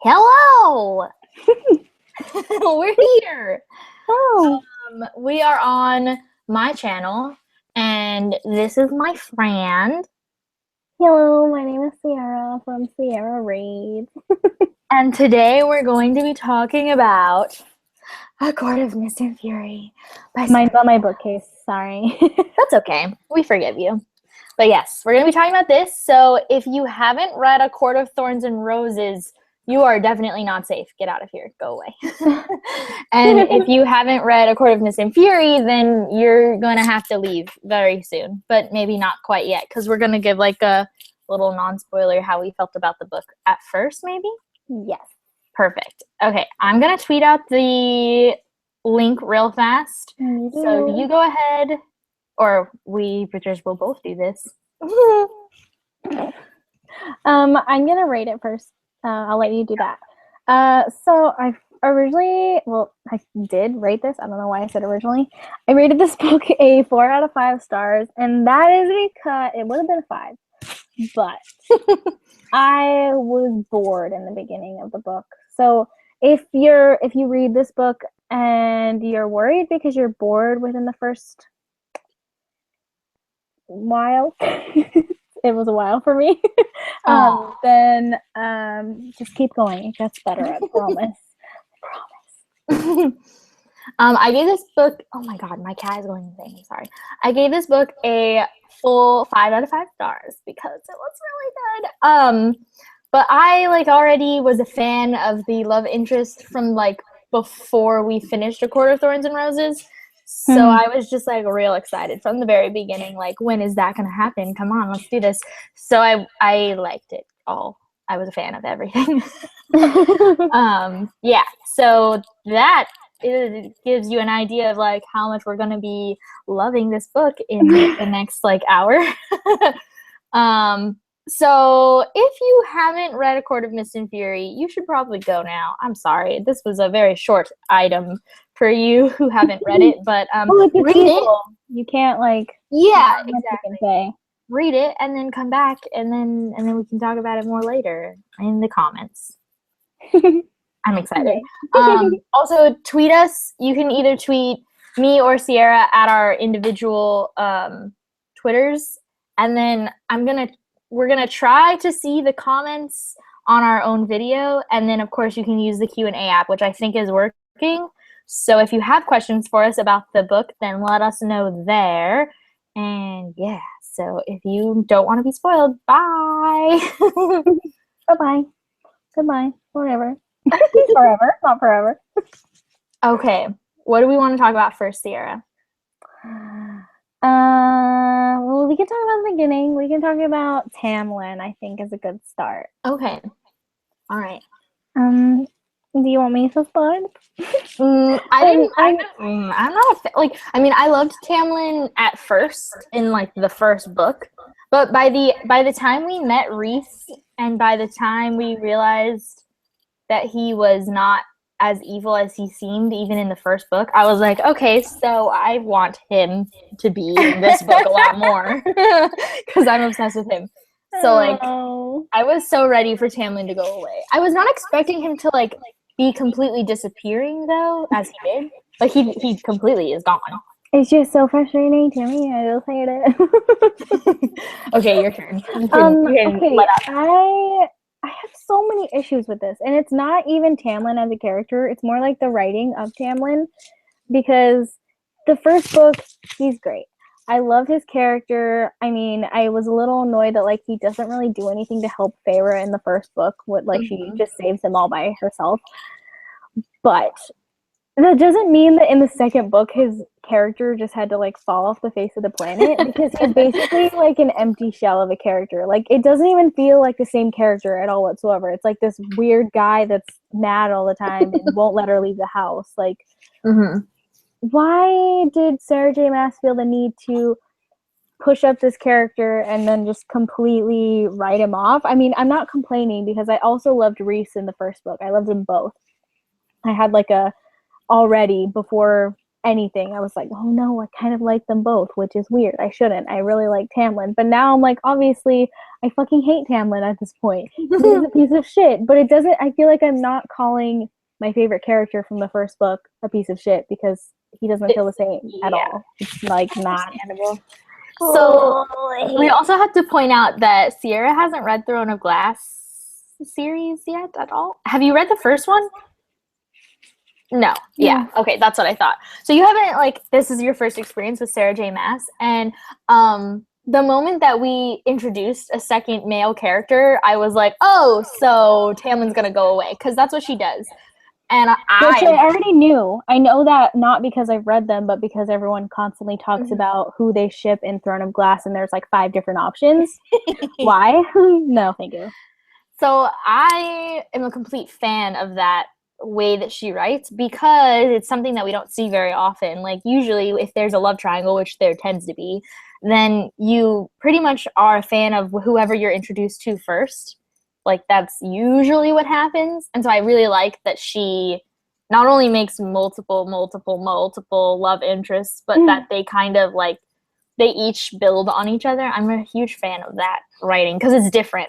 Hello! We're here. Oh. We are on my channel, and this is my friend. Hello, my name is Sierra from Sierra Reads. And today we're going to be talking about A Court of Mist and Fury. Mine's on my bookcase, sorry. That's okay. We forgive you. But yes, we're going to be talking about this. So if you haven't read A Court of Thorns and Roses, you are definitely not safe. Get out of here. Go away. And if you haven't read A Court of Mist and Fury, then you're going to have to leave very soon. But maybe not quite yet, because we're going to give like a little non-spoiler how we felt about the book at first, maybe? Yes. Perfect. Okay, I'm going to tweet out the link real fast. So you go ahead, or we just will both do this. I'm going to rate it first. I'll let you do that. So I originally, I did rate this. I don't know why I said originally. I rated this book a 4 out of 5 stars, and that is because it would have been a 5, but I was bored in the beginning of the book. So if you read this book and you're worried because you're bored within the first while, it was a while for me, then just keep going. It gets better, I promise. I gave this book, oh my god, my cat is going insane, I'm sorry. I gave this book a full 5 out of 5 stars because it was really good. But I already was a fan of the love interest from before we finished A Court of Thorns and Roses. So I was just real excited from the very beginning, when is that going to happen? Come on, let's do this. So I liked it all. I was a fan of everything. Yeah, so that gives you an idea of how much we're going to be loving this book in the next hour. So if you haven't read A Court of Mist and Fury, you should probably go now. I'm sorry. This was a very short item for you who haven't read it, but read it. You can't yeah, exactly. Read it and then come back and then we can talk about it more later in the comments. I'm excited. Also, tweet us. You can either tweet me or Sierra at our individual Twitters, and then we're gonna try to see the comments on our own video, and then of course you can use the Q&A app, which I think is working. So if you have questions for us about the book, then let us know there. And yeah, so if you don't want to be spoiled, bye. Bye-bye. Goodbye. Forever. Forever, not forever. Okay, what do we want to talk about first, Sierra? Well, we can talk about the beginning. We can talk about Tamlin, I think, is a good start. Okay. All right. Do you want me to start? I'm not I loved Tamlin at first in the first book, but by the time we met Reese and by the time we realized that he was not as evil as he seemed even in the first book, I was like, okay, so I want him to be in this book a lot more because I'm obsessed with him. So I was so ready for Tamlin to go away. I was not expecting him to be completely disappearing though, as he did. He completely is gone. It's just so frustrating to me. I just hate it. Okay, your turn. Okay, I have so many issues with this, and it's not even Tamlin as a character. It's more the writing of Tamlin, because the first book, he's great. I love his character. I mean, I was a little annoyed that he doesn't really do anything to help Feyre in the first book. She just saves them all by herself. But that doesn't mean that in the second book his character just had to fall off the face of the planet, because he's basically an empty shell of a character. It doesn't even feel like the same character at all whatsoever. It's this weird guy that's mad all the time and won't let her leave the house. Why did Sarah J. Maas feel the need to push up this character and then just completely write him off? I mean, I'm not complaining because I also loved Reese in the first book. I loved them both. I had already before anything. I was like, oh no, I kind of like them both, which is weird. I shouldn't. I really like Tamlin. But now I'm like, obviously, I fucking hate Tamlin at this point. He's a piece of shit. But it doesn't, I feel like I'm not calling my favorite character from the first book a piece of shit because he doesn't feel the same at all. It's like not. Understandable. So we also have to point out that Sierra hasn't read Throne of Glass series yet at all. Have you read the first one? No. Yeah. Okay, that's what I thought. So you haven't, like, this is your first experience with Sarah J. Maas, and the moment that we introduced a second male character, I was like, oh, so Tamlin's gonna go away, because that's what she does. And Which I already knew. I know that not because I've read them, but because everyone constantly talks about who they ship in Throne of Glass, and there's like 5 different options. Why? No, thank you. So I am a complete fan of that way that she writes, because it's something that we don't see very often. Like, usually if there's a love triangle, which there tends to be, then you pretty much are a fan of whoever you're introduced to first. Like, that's usually what happens. And so I really like that she not only makes multiple love interests, but that they kind of, like, they each build on each other. I'm a huge fan of that writing because it's different.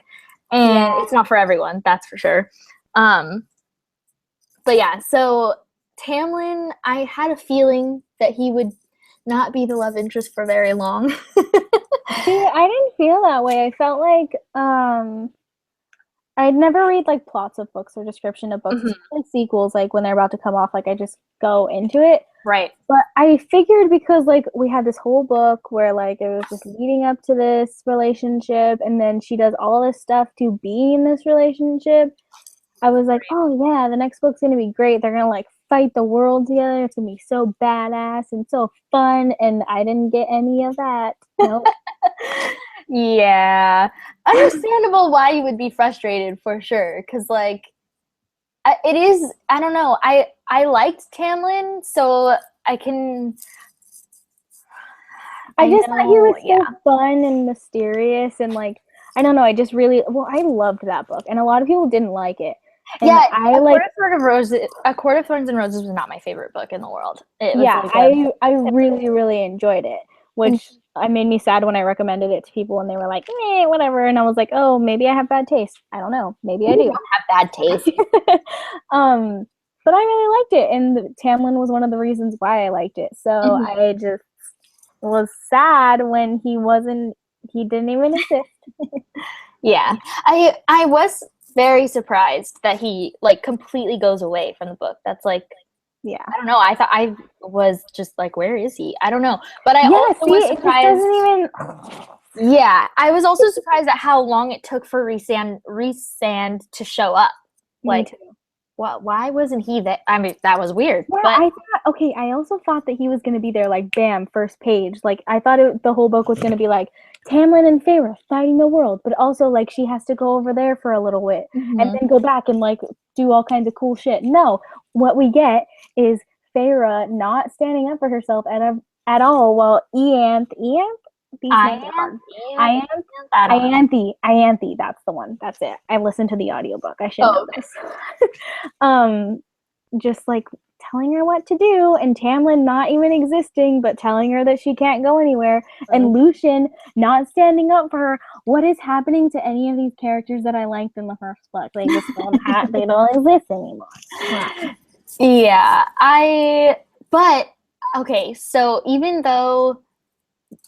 And it's not for everyone, that's for sure. But yeah, so Tamlin, I had a feeling that he would not be the love interest for very long. See, I didn't feel that way. I felt like I'd never read like plots of books or description of books, like sequels, like when they're about to come off, like I just go into it. Right. But I figured because like we had this whole book where like it was just leading up to this relationship, and then she does all this stuff to be in this relationship. I was like, oh yeah, the next book's gonna be great. They're gonna like fight the world together. It's gonna be so badass and so fun. And I didn't get any of that. Nope. Yeah, understandable why you would be frustrated, for sure, because like it is, I don't know, I liked Tamlin, so I just thought he was so fun and mysterious, and like I don't know, I just really, well, I loved that book, and a lot of people didn't like it. And yeah, A Court of Thorns and Roses was not my favorite book in the world. It was I really enjoyed it, which I made me sad when I recommended it to people and they were like, whatever. And I was like, oh, maybe I have bad taste. I don't know. Maybe I do. Don't have bad taste. But I really liked it. And Tamlin was one of the reasons why I liked it. So I just was sad when he didn't even exist. Yeah. I was very surprised that he like completely goes away from the book. That's like, yeah, I don't know. I thought, I was just like, where is he? I don't know. But I also was surprised. Yeah, I was also surprised at how long it took for Rhysand to show up. Like, why wasn't he there? I mean, that was weird. Yeah, but I also thought that he was gonna be there, like, bam, first page. Like, I thought the whole book was gonna be like Tamlin and Feyre fighting the world, but also like she has to go over there for a little bit and then go back and like do all kinds of cool shit. No, what we get is Feyre not standing up for herself at all, while Ianthe, that's the one. That's it. I listened to the audiobook. I should know this. Just like telling her what to do, and Tamlin not even existing, but telling her that she can't go anywhere, and Lucien not standing up for her. What is happening to any of these characters that I liked in the first book? They just they don't exist anymore. Yeah, but okay, so even though,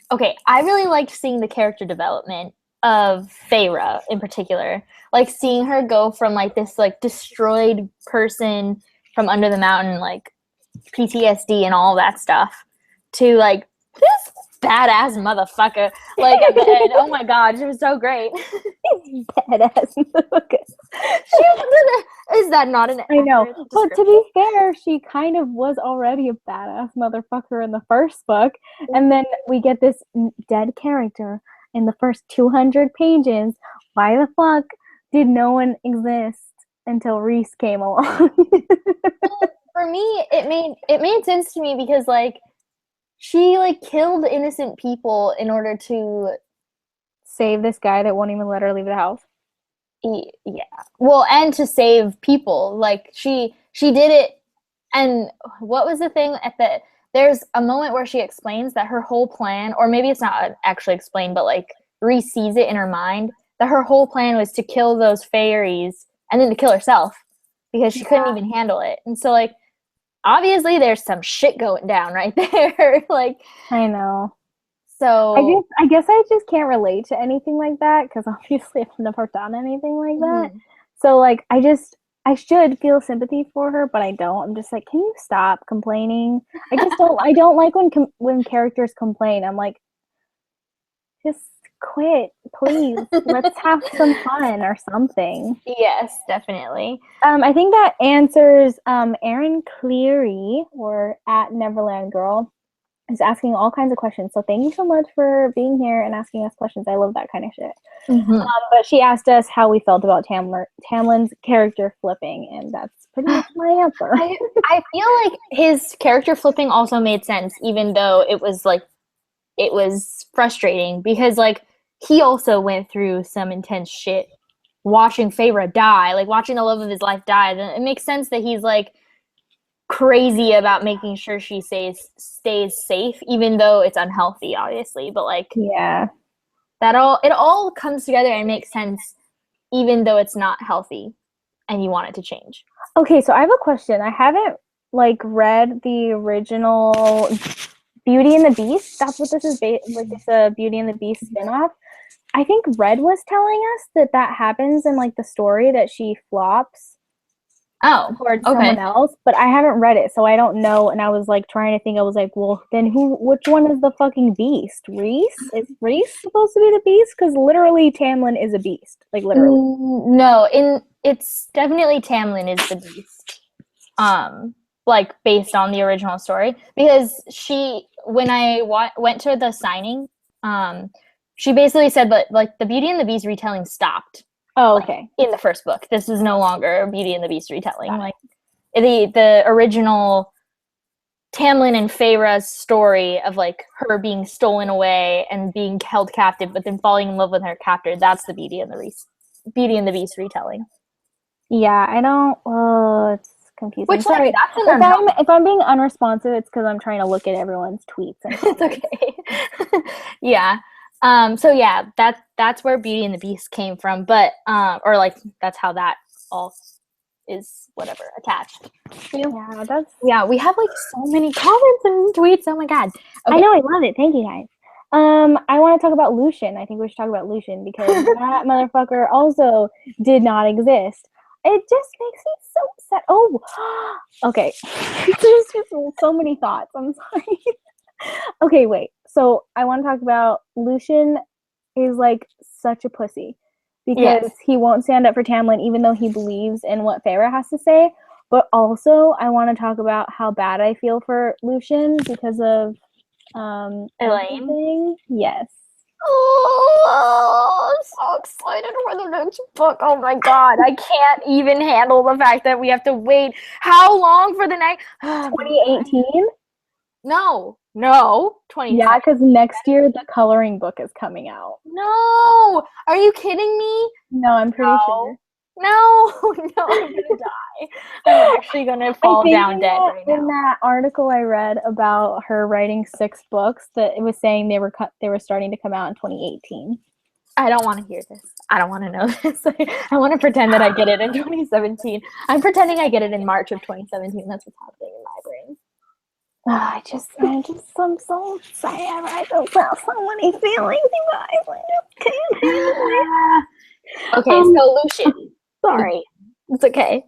I really liked seeing the character development of Feyre in particular, like seeing her go from like this like destroyed person from under the mountain, like PTSD and all that stuff, to like this badass motherfucker, like at the end. Oh my god, she was so great. Badass motherfucker. Is that not an? I know, but to be fair, she kind of was already a badass motherfucker in the first book, and then we get this dead character in the first 200 pages. Why the fuck did no one exist until Rhys came along? For me, it made sense to me because like she like killed innocent people in order to save this guy that won't even let her leave the house. Yeah, well, and to save people. Like she did it. And what was the thing at there's a moment where she explains that her whole plan, or maybe it's not actually explained, but like Reese sees it in her mind, that her whole plan was to kill those fairies and then to kill herself because she couldn't even handle it. And so like, obviously there's some shit going down right there. Like, I know. So I guess I just can't relate to anything like that because obviously I've never done anything like that. So like I should feel sympathy for her, but I don't. I'm just like, can you stop complaining? I don't like when characters complain. I'm like, just quit, please. Let's have some fun or something. Yes, definitely. I think that answers Erin Cleary, or at Neverland Girl, is asking all kinds of questions. So thank you so much for being here and asking us questions. I love that kind of shit. But she asked us how we felt about Tamlin's character flipping, and that's pretty much my answer. I feel like his character flipping also made sense, even though it was frustrating because like he also went through some intense shit watching Feyre die, like watching the love of his life die. Then it makes sense that he's like crazy about making sure she stays safe, even though it's unhealthy, obviously. But like, yeah, it all comes together and makes sense, even though it's not healthy, and you want it to change. Okay, so I have a question. I haven't like read the original Beauty and the Beast. That's what this is based. Like it's a Beauty and the Beast spinoff. I think Red was telling us that happens in like the story, that she flops towards someone else, but I haven't read it, so I don't know. And I was like trying to think. I was like, well, then which one is the fucking beast? Reese? Is Reese supposed to be the beast? Because literally Tamlin is a beast. Like literally. No, it's definitely Tamlin is the beast. Like based on the original story, because when I went to the signing, she basically said that like the Beauty and the Beast retelling stopped. Oh, okay. Like, in the first book, this is no longer a Beauty and the Beast retelling. Like the original Tamlin and Feyre's story of like her being stolen away and being held captive, but then falling in love with her captor. That's the Beauty and the Beast retelling. Yeah, I don't. It's confusing. Which, sorry, like, if I'm being unresponsive, it's because I'm trying to look at everyone's tweets. It's okay. Yeah. So yeah, that's where Beauty and the Beast came from, but or like that's how that all is whatever attached. Yeah, we have like so many comments and tweets. Oh my god. Okay. I know, I love it. Thank you guys. I want to talk about Lucian. I think we should talk about Lucian because that motherfucker also did not exist. It just makes me so sad. Oh, okay. There's just so many thoughts. I'm sorry. Okay, wait. So I want to talk about Lucian is like such a pussy because he won't stand up for Tamlin even though he believes in what Feyre has to say. But also I want to talk about how bad I feel for Lucian because of Elaine. Everything. Yes. Oh, I'm so excited for the next book. Oh my god, I can't even handle the fact that we have to wait how long for the next 2018? No, 20. Yeah, because next year the coloring book is coming out. No, are you kidding me? No, I'm pretty sure. No, I'm gonna die. I'm actually gonna fall down dead right now. In that article I read about her writing 6 books, that it was saying they were starting to come out in 2018. I don't want to hear this. I don't want to know this. I want to pretend that I get it in 2017. I'm pretending I get it in March of 2017. That's what's happening in my brain. I'm so sad. I don't have so many feelings, you guys. Okay, so Lucian. Sorry. It's okay.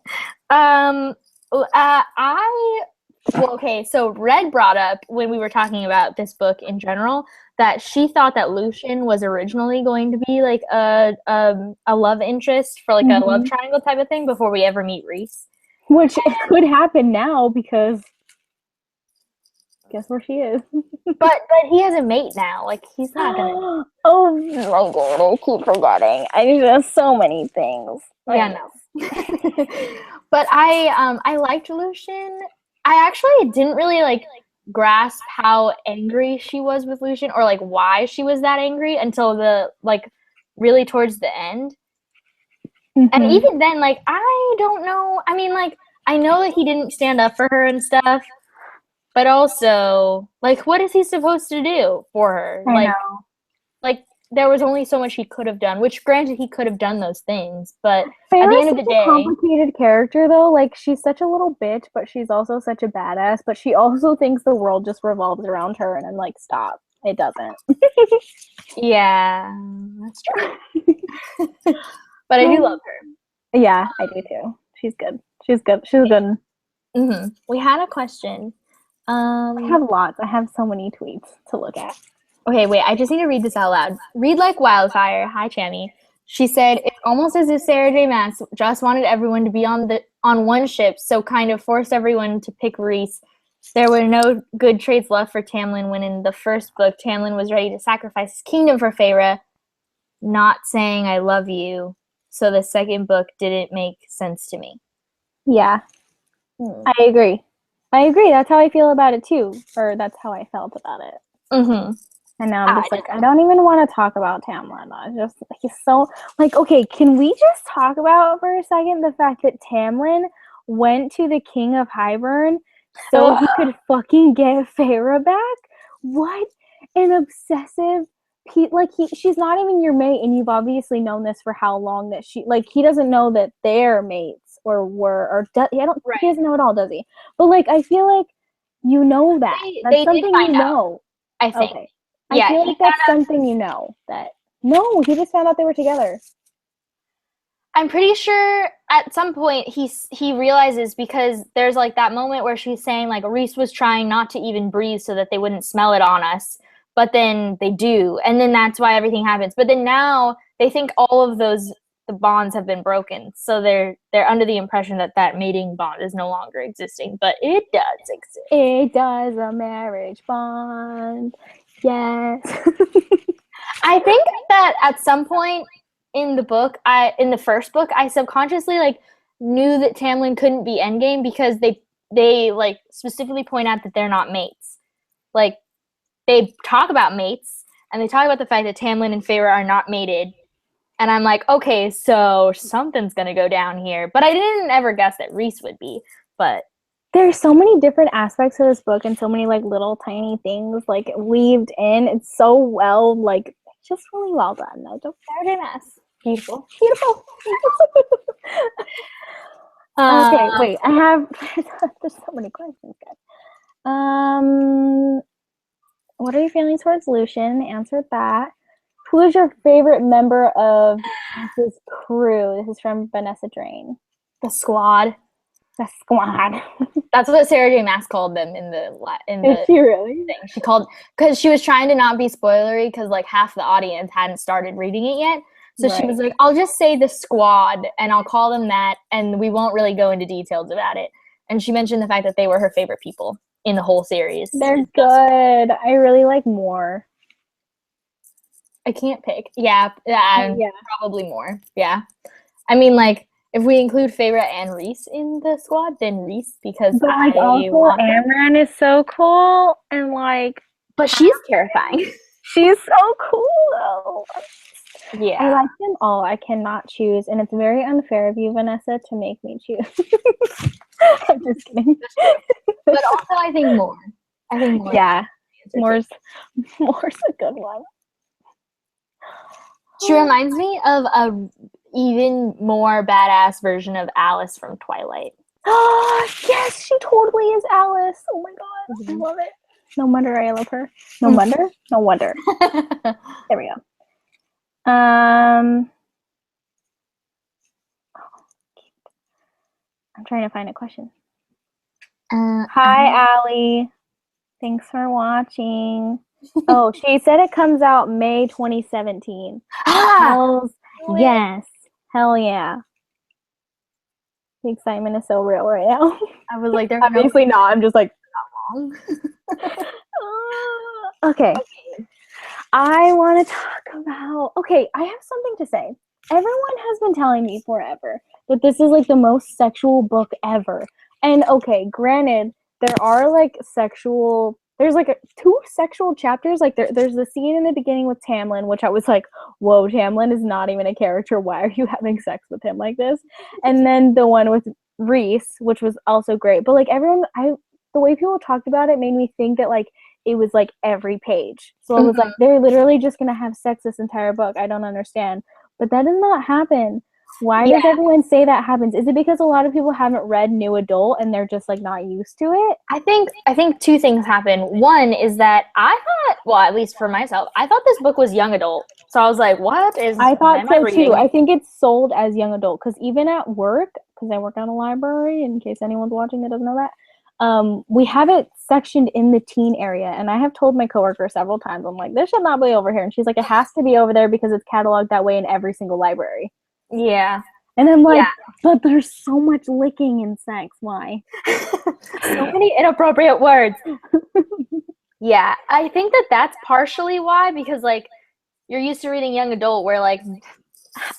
So Red brought up when we were talking about this book in general that she thought that Lucian was originally going to be like a love interest for like a love triangle type of thing before we ever meet Reese. Which it could happen now because guess where she is. but he has a mate now. Like he's not gonna. Oh my god, I keep forgetting. I do so many things. Yeah, no. But I liked Lucian. I actually didn't really like grasp how angry she was with Lucian or like why she was that angry until the like really towards the end. And even then, like I don't know. I mean, like I know that he didn't stand up for her and stuff. but also, like, what is he supposed to do for her? I know. Like, there was only so much he could have done, which granted he could have done those things, but Feyre's at the end of the such day, a complicated character though. Like, she's such a little bitch, but she's also such a badass. But she also thinks the world just revolves around her, and I'm like, stop, it doesn't. yeah, that's true. But I do love her. Yeah, I do too. She's good. She's good. She's good. Mm-hmm. We had a question. I have lots. I have so many tweets to look at. Okay, wait, I just need to read this out loud. Read like wildfire. Hi, Chammy. She said, it's almost as if Sarah J. Maas just wanted everyone to be on one ship, so kind of forced everyone to pick Rhys. There were no good traits left for Tamlin when in the first book, Tamlin was ready to sacrifice his kingdom for Feyre, not saying I love you. So the second book didn't make sense to me. Yeah, I agree. That's how I feel about it too, or that's how I felt about it. Mm-hmm. And now I'm just like, I don't even want to talk about Tamlin. He's so, like, okay, can we just talk about for a second the fact that Tamlin went to the King of Hybern so he could fucking get Feyre back? What an obsessive, she's not even your mate, and you've obviously known this for how long that he doesn't know that they're mates he doesn't know it all, does he? But, like, I feel like you know that. That's something you know. I think. Okay. I feel like that's something you know. No, he just found out they were together. I'm pretty sure at some point he realizes, because there's like that moment where she's saying like Rhys was trying not to even breathe so that they wouldn't smell it on us, but then they do, and then that's why everything happens. But then now they think all of the bonds have been broken, so they're under the impression that mating bond is no longer existing, but it does exist. It does, a marriage bond. Yes. I think that at some point in the first book, I subconsciously like knew that Tamlin couldn't be Endgame because they like specifically point out that they're not mates. Like, they talk about mates, and they talk about the fact that Tamlin and Feyre are not mated. And I'm like, okay, so something's gonna go down here. But I didn't ever guess that Rhys would be. But there's so many different aspects of this book and so many like little tiny things like weaved in. It's so well, like, just really well done. Sarah J. Maas. Beautiful. Okay, wait. I have there's so many questions, guys. What are your feelings towards Lucian? Answered that. Who is your favorite member of this crew? This is from Vanessa Drain. The Squad. The Squad. That's what Sarah J. Maas called them in the Is she really? thing. She called, because she was trying to not be spoilery because like half the audience hadn't started reading it yet. So She was like, I'll just say the Squad and I'll call them that, and we won't really go into details about it. And she mentioned the fact that they were her favorite people in the whole series. They're good. I really like more. I can't pick. Yeah, probably more. Yeah. I mean, like, if we include Feyre and Rhys in the Squad, then Rhys, because but like also Amran is so cool, and like, but she's terrifying. She's so cool though. Yeah, I like them all. I cannot choose, and it's very unfair of you, Vanessa, to make me choose. I'm just kidding. But also, I think more. Yeah, more's a good one. She reminds me of a even more badass version of Alice from Twilight. Oh, yes, she totally is Alice. Oh my god, I love it. No wonder I love her. No wonder. There we go. I'm trying to find a question. Hi, Allie. Thanks for watching. Oh, she said it comes out May 2017. Yes. Hell yeah. The excitement is so real right now. I was like, there's obviously not. I'm just like, not long. Okay. I want to talk about, I have something to say. Everyone has been telling me forever that this is like the most sexual book ever. And granted, there are like there's like 2 sexual chapters. Like there's the scene in the beginning with Tamlin, which I was like, whoa, Tamlin is not even a character. Why are you having sex with him like this? And then the one with Rhys, which was also great. But like everyone, the way people talked about it made me think that like it was like every page. So I was like, they're literally just gonna have sex this entire book. I don't understand. But that does not happen. Why does everyone say that happens? Is it because a lot of people haven't read new adult and they're just like not used to it? I think two things happen. One is that I thought, well, at least for myself, I thought this book was young adult. So I was like, what is I thought so reading? too. I think it's sold as young adult because even at work, because I work on a library, in case anyone's watching that doesn't know that, we have it sectioned in the teen area. And I have told my coworker several times, I'm like, this should not be over here. And she's like, it has to be over there because it's cataloged that way in every single library. Yeah. And I'm like, but there's so much licking and sex. Why? So many inappropriate words. Yeah, I think that's partially why, because like you're used to reading young adult where like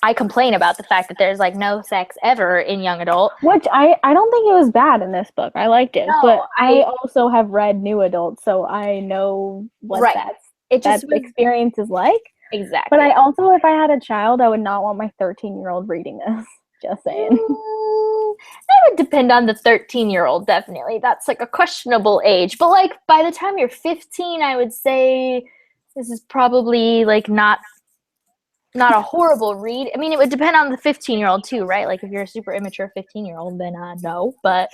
I complain about the fact that there's like no sex ever in young adult. Which I don't think it was bad in this book. I liked it. No, but I also have read new adult, so I know what that experience is like. Exactly. But I also, if I had a child, I would not want my 13-year-old reading this. Just saying. That would depend on the 13-year-old, definitely. That's like a questionable age. But like by the time you're 15, I would say this is probably like not a horrible read. I mean, it would depend on the 15-year-old too, right? Like if you're a super immature 15-year-old, then no. But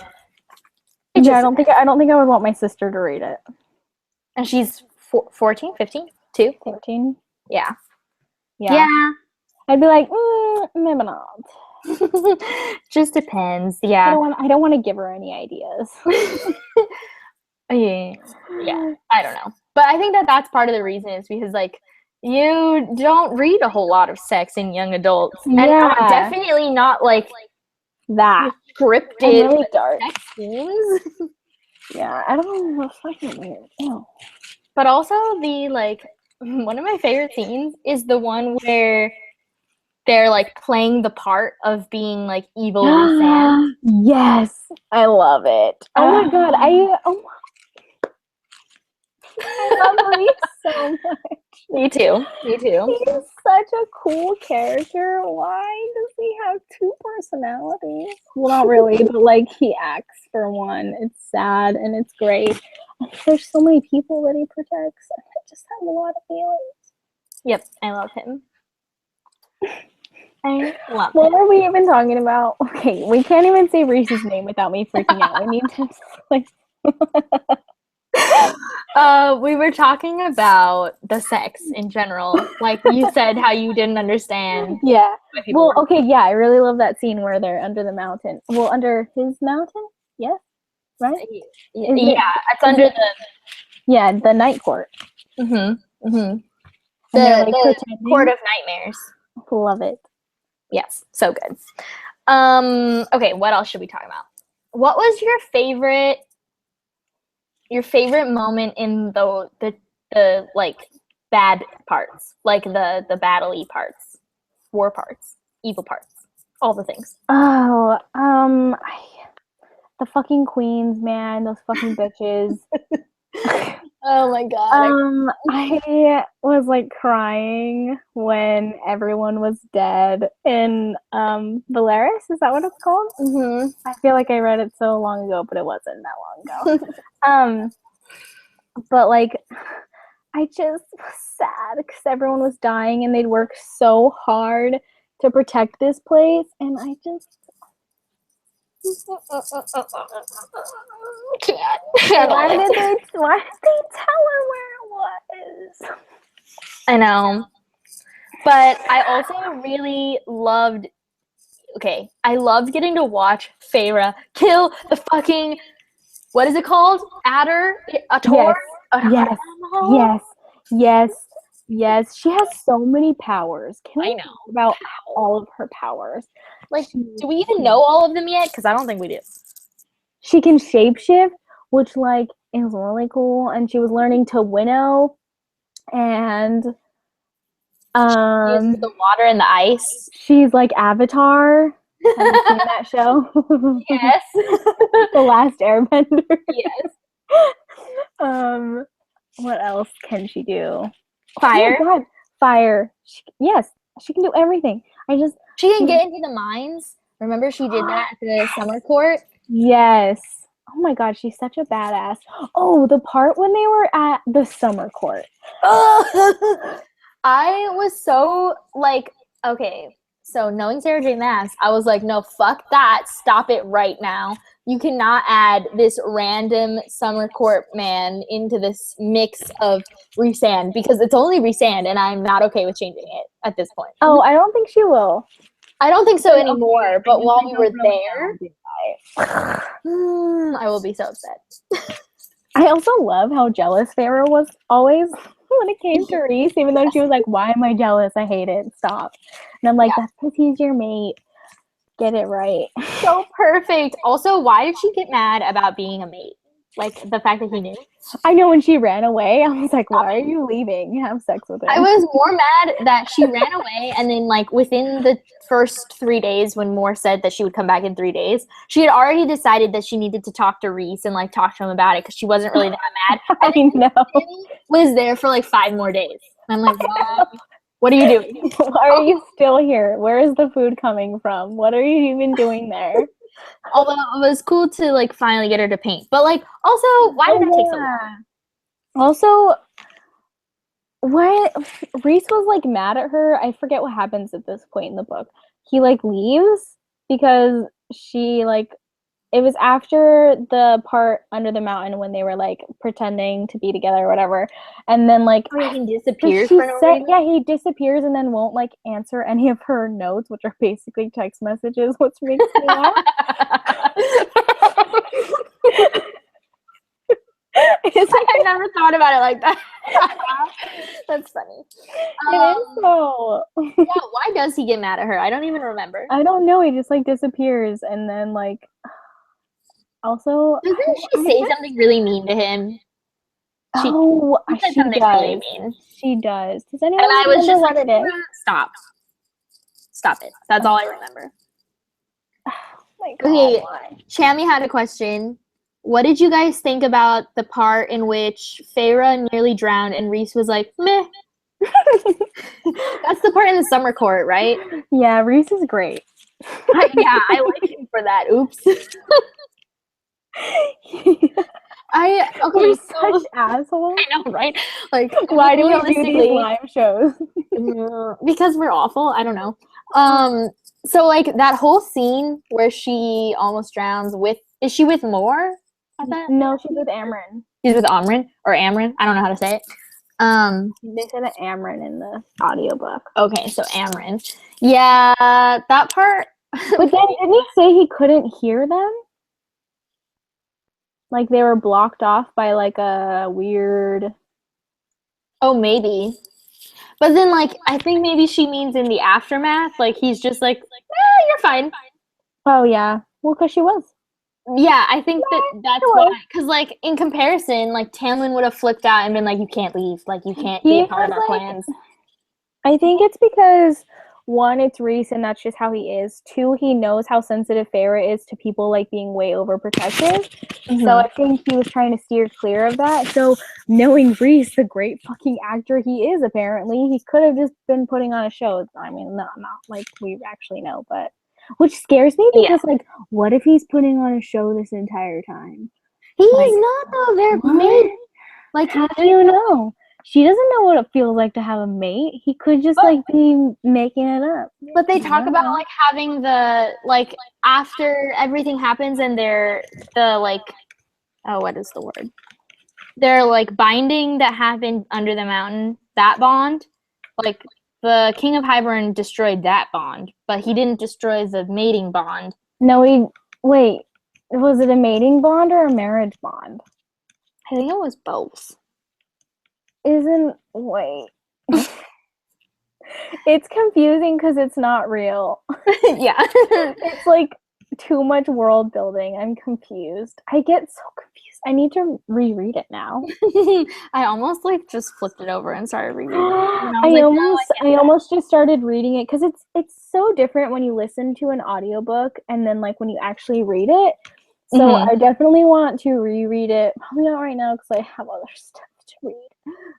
I don't think I would want my sister to read it. And she's 14, 15, 2, 14. Yeah. I'd be like, maybe not. Just depends. Yeah. I don't want to give her any ideas. Yeah. I don't know. But I think that's part of the reason is because like you don't read a whole lot of sex in young adults. And definitely not like that scripted really dark sex scenes. Yeah, I don't know. It's fucking weird. Ew. But also the like one of my favorite scenes is the one where they're like playing the part of being like evil Sam. Yes, I love it. Oh my god, I love Reese so much. Me too. He's such a cool character. Why does he have two personalities? Well, not really, but like he acts for one. It's sad and it's great. There's so many people that he protects. I just have a lot of feelings. Yep, I love him. I love him. What are we even talking about? Okay, we can't even say Reese's name without me freaking out. We need to like. We were talking about the sex in general. Like you said, how you didn't understand. Yeah. Well, okay, yeah, I really love that scene where they're under the mountain. Well, under his mountain? Yes. Right? It's under the night court. Mm-hmm. Mm-hmm. The Court of Nightmares. Love it. Yes, so good. Okay, what else should we talk about? What was your favorite moment in the like bad parts, like the battle-y parts, war parts, evil parts, all the things? Oh, the fucking queens, man, those fucking bitches. Oh my god. I was like crying when everyone was dead in Valeris, is that what it's called? Mm-hmm. I feel like I read it so long ago, but it wasn't that long ago. But like I just was sad because everyone was dying and they'd worked so hard to protect this place, and I just can't. Why did they tell her where it was? I know. But I also really loved I loved getting to watch Feyre kill the fucking, what is it called? Adder? A tor? Yes. She has so many powers. Can I we know talk about all of her powers? Like, do we even know all of them yet? Because I don't think we do. She can shapeshift, which like is really cool. And she was learning to winnow, and she uses the water and the ice. She's like Avatar. Have you seen that show? Yes. The Last Airbender. Yes. What else can she do? Fire. Oh my God. Fire. Yes, she can do everything. She can get into the mines. Remember she did that at the summer court? Yes. oh my god, she's such a badass. Oh, the part when they were at the summer court. I was so like, okay, so knowing Sarah J. Maas, I was like, no, fuck that. Stop it right now. You cannot add this random summer court man into this mix of Rhysand because it's only Rhysand and I'm not okay with changing it at this point. Oh, I don't think she will. I don't think so anymore, but while we were there, I will be so upset. I also love how jealous Farrah was always when it came to Rhys, even though she was like, why am I jealous? I hate it. Stop. And I'm like, that's because he's your mate. Get it right. So perfect. Also, why did she get mad about being a mate? Like, the fact that he knew? I know when she ran away, I was like, why are you leaving? Have sex with him. I was more mad that she ran away, and then, like, within the first 3 days when Moore said that she would come back in 3 days, she had already decided that she needed to talk to Rhys and, like, talk to him about it because she wasn't really that mad. I know. Was there for, like, 5 more days. And I'm like, what are you doing? Why are you still here? Where is the food coming from? What are you even doing there? Although it was cool to, like, finally get her to paint. But, like, also, why did that take so long? Also, when Rhys was, like, mad at her, I forget what happens at this point in the book. He, like, leaves because she, like, it was after the part under the mountain when they were, like, pretending to be together or whatever. And then, like, he disappears for no reason? Yeah, he disappears and then won't, like, answer any of her notes, which are basically text messages, which makes me laugh. I never thought about it like that. That's funny. It is so. Yeah, why does he get mad at her? I don't even remember. I don't know. He just, like, disappears and then, like, also... Doesn't she say something really mean to him? She said something does. really mean. She does. Does anyone remember what it is? Stop it. That's all I remember. Oh my God. Okay, Chammy had a question. What did you guys think about the part in which Feyre nearly drowned and Rhys was like, meh? That's the part in the summer court, right? Yeah, Rhys is great. Yeah, I like him for that. Oops. We're such assholes. I know, right? Like, why do we do these live shows? Because we're awful. I don't know. So, like, that whole scene where she almost drowns is she with Moore? No, she's with Amren. She's with Amren or Amren. I don't know how to say it. They said Amren in the audiobook. Okay, so Amren. Yeah, that part. But then didn't he say he couldn't hear them? Like they were blocked off by like a weird... Oh, maybe. But then, like, I think maybe she means in the aftermath. Like, he's just like, you're fine. Oh, yeah. Well, because she was. Yeah, I think that's why. Because, like, in comparison, like, Tamlin would have flipped out and been like, you can't leave. Like, you can't be a part of our plans. I think it's because, one, it's Rhys and that's just how he is. Two, he knows how sensitive Feyre is to people, like, being way overprotective. Mm-hmm. So I think he was trying to steer clear of that. So knowing Rhys, the great fucking actor he is, apparently, he could have just been putting on a show. I mean, not like we actually know, but... Which scares me because, like, what if he's putting on a show this entire time? He's not, though. They're mate. Like, how do you know? She doesn't know what it feels like to have a mate. He could just, like, be making it up. But they talk about, like, having the, like, after everything happens and what is the word? They're, like, binding that happened under the mountain, that bond, like... The King of Hybern destroyed that bond, but he didn't destroy the mating bond. No, wait. Was it a mating bond or a marriage bond? I think it was both. Wait. It's confusing because it's not real. Yeah. It's like too much world building. I'm confused. I get so confused. I need to reread it now. I almost like just flipped it over and started rereading it. I almost just started reading it because it's so different when you listen to an audiobook and then like when you actually read it. So I definitely want to reread it. Probably not right now because I have other stuff to read.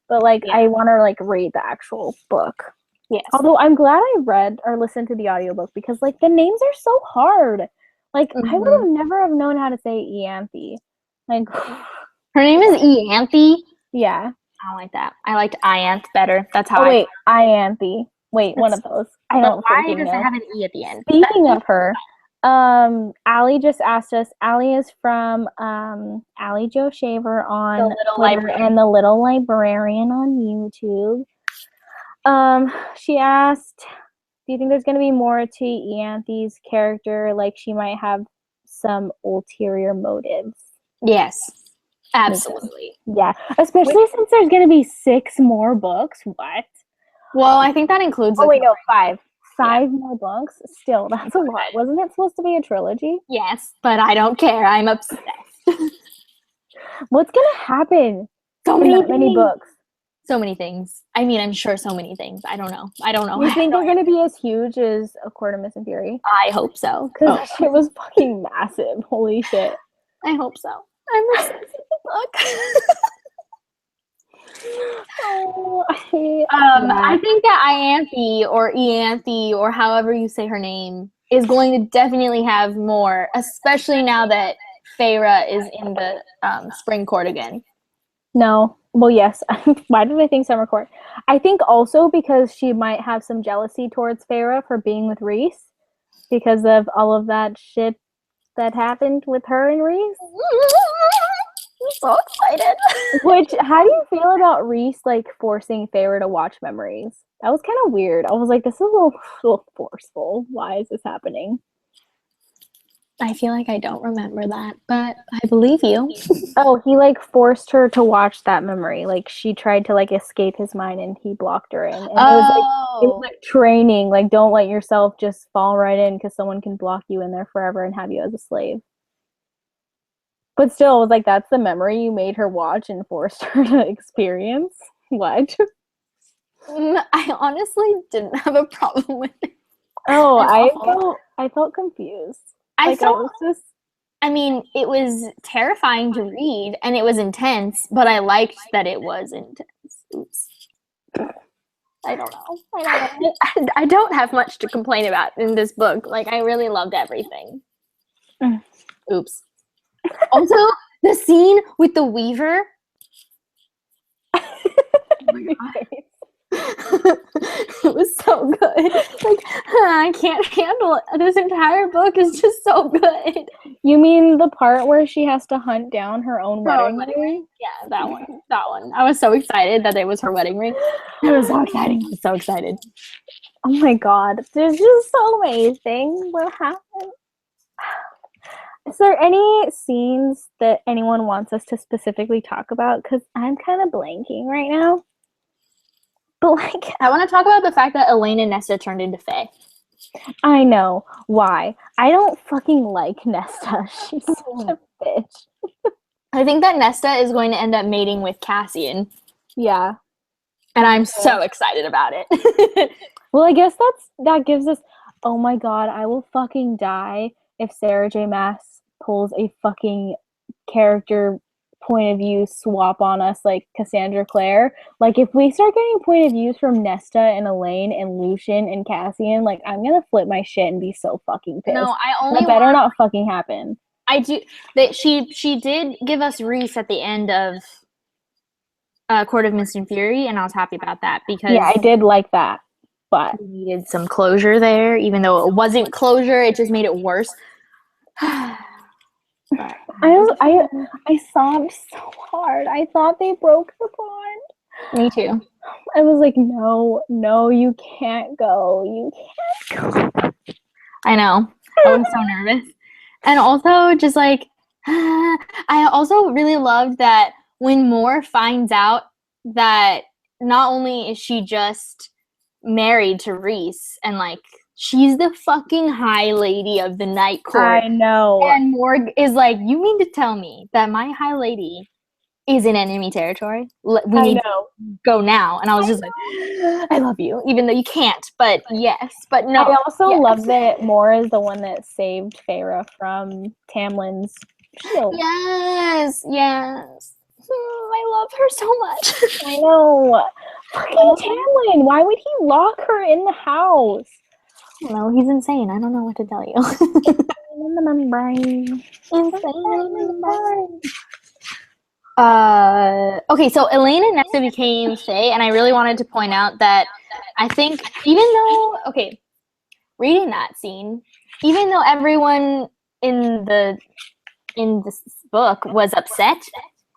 But like I want to like read the actual book. Yes. Although I'm glad I read or listened to the audiobook because like the names are so hard. Like, I would have never have known how to say Ianthe. Like, her name is Ianthe? Yeah. I don't like that. I liked Ianthe better. That's how wait, Ianthe. Wait, one of those. I don't why freaking does know. it have an E at the end? Speaking of her, Allie just asked us. Allie is from Allie Joe Shaver on Twitter and the Little Librarian on YouTube. She asked, do you think there's going to be more to Ianthe's character? Like, she might have some ulterior motives. Yes, absolutely. Yeah, especially since there's going to be 6 more books. What? Well, I think that includes. 5. 5 more books? Still, that's a lot. Wasn't it supposed to be a trilogy? Yes, but I don't care. I'm obsessed. What's going to happen? So many books. So many things. I mean, I'm sure so many things. I don't know. You think they're going to be as huge as A Court of Mist and Fury? I hope so. Because that shit was fucking massive. Holy shit. I hope so. I'm obsessed with the book. I think that Ianthe or however you say her name is going to definitely have more, especially now that Feyre is in the spring court again. No. Well, yes. Why did I think summer court? I think also because she might have some jealousy towards Feyre for being with Rhys because of all of that shit that happened with her and Rhys. I'm so excited. Which, how do you feel about Rhys, like, forcing Feyre to watch memories? That was kind of weird. I was like, this is a little forceful. Why is this happening? I feel like I don't remember that, but I believe you. Oh, he, like, forced her to watch that memory. Like, she tried to, like, escape his mind, and he blocked her in. And it was like training. Like, don't let yourself just fall right in because someone can block you in there forever and have you as a slave. But still, it was like, that's the memory you made her watch and forced her to experience? What? I honestly didn't have a problem with it. Oh, I felt confused. I mean, it was terrifying to read, and it was intense, but I liked that it was intense. Oops. I don't know. I don't have much to complain about in this book. Like, I really loved everything. Oops. Also, the scene with the Weaver. Oh my God. It was so good. Like, I can't handle it. This entire book is just so good. You mean the part where she has to hunt down her own wedding ring? Yeah, that one. I was so excited that it was her wedding ring. It was so exciting. I was so excited. Oh my God. There's just so many things that happen. Is there any scenes that anyone wants us to specifically talk about? Because I'm kind of blanking right now. But, like, I want to talk about the fact that Elaine and Nesta turned into Fae. I know. Why? I don't fucking like Nesta. She's such a bitch. I think that Nesta is going to end up mating with Cassian. Yeah. And I'm so excited about it. Well, I guess that gives us... Oh my God, I will fucking die if Sarah J. Maas pulls a fucking character point of view swap on us like Cassandra Clare. Like, if we start getting point of views from Nesta and Elaine and Lucian and Cassian, like, I'm gonna flip my shit and be so fucking pissed. No, that better not fucking happen. I do. She did give us Rhys at the end of Court of Mist and Fury, and I was happy about that because I did like that, but we needed some closure there, even though it wasn't closure. It just made it worse. But I sobbed so hard. I thought they broke the bond. Me too. I was like, no, you can't go. You can't go. I know. I was so nervous. And also, just like, I also really loved that when Moore finds out that not only is she just married to Rhys and, like, she's the fucking high lady of the night court. I know. And Morg is like, you mean to tell me that my high lady is in enemy territory? We need to go now. And I was just like, I love you, even though you can't. But yes, but no. I also love that Moore is the one that saved Feyre from Tamlin's shield. Yes. I love her so much. I know. Fucking Tamlin. Why would he lock her in the house? No, he's insane. I don't know what to tell you. in the membrane. Okay, so Elena next became Faye, and I really wanted to point out that I think even though, okay, reading that scene, even though everyone in this book was upset,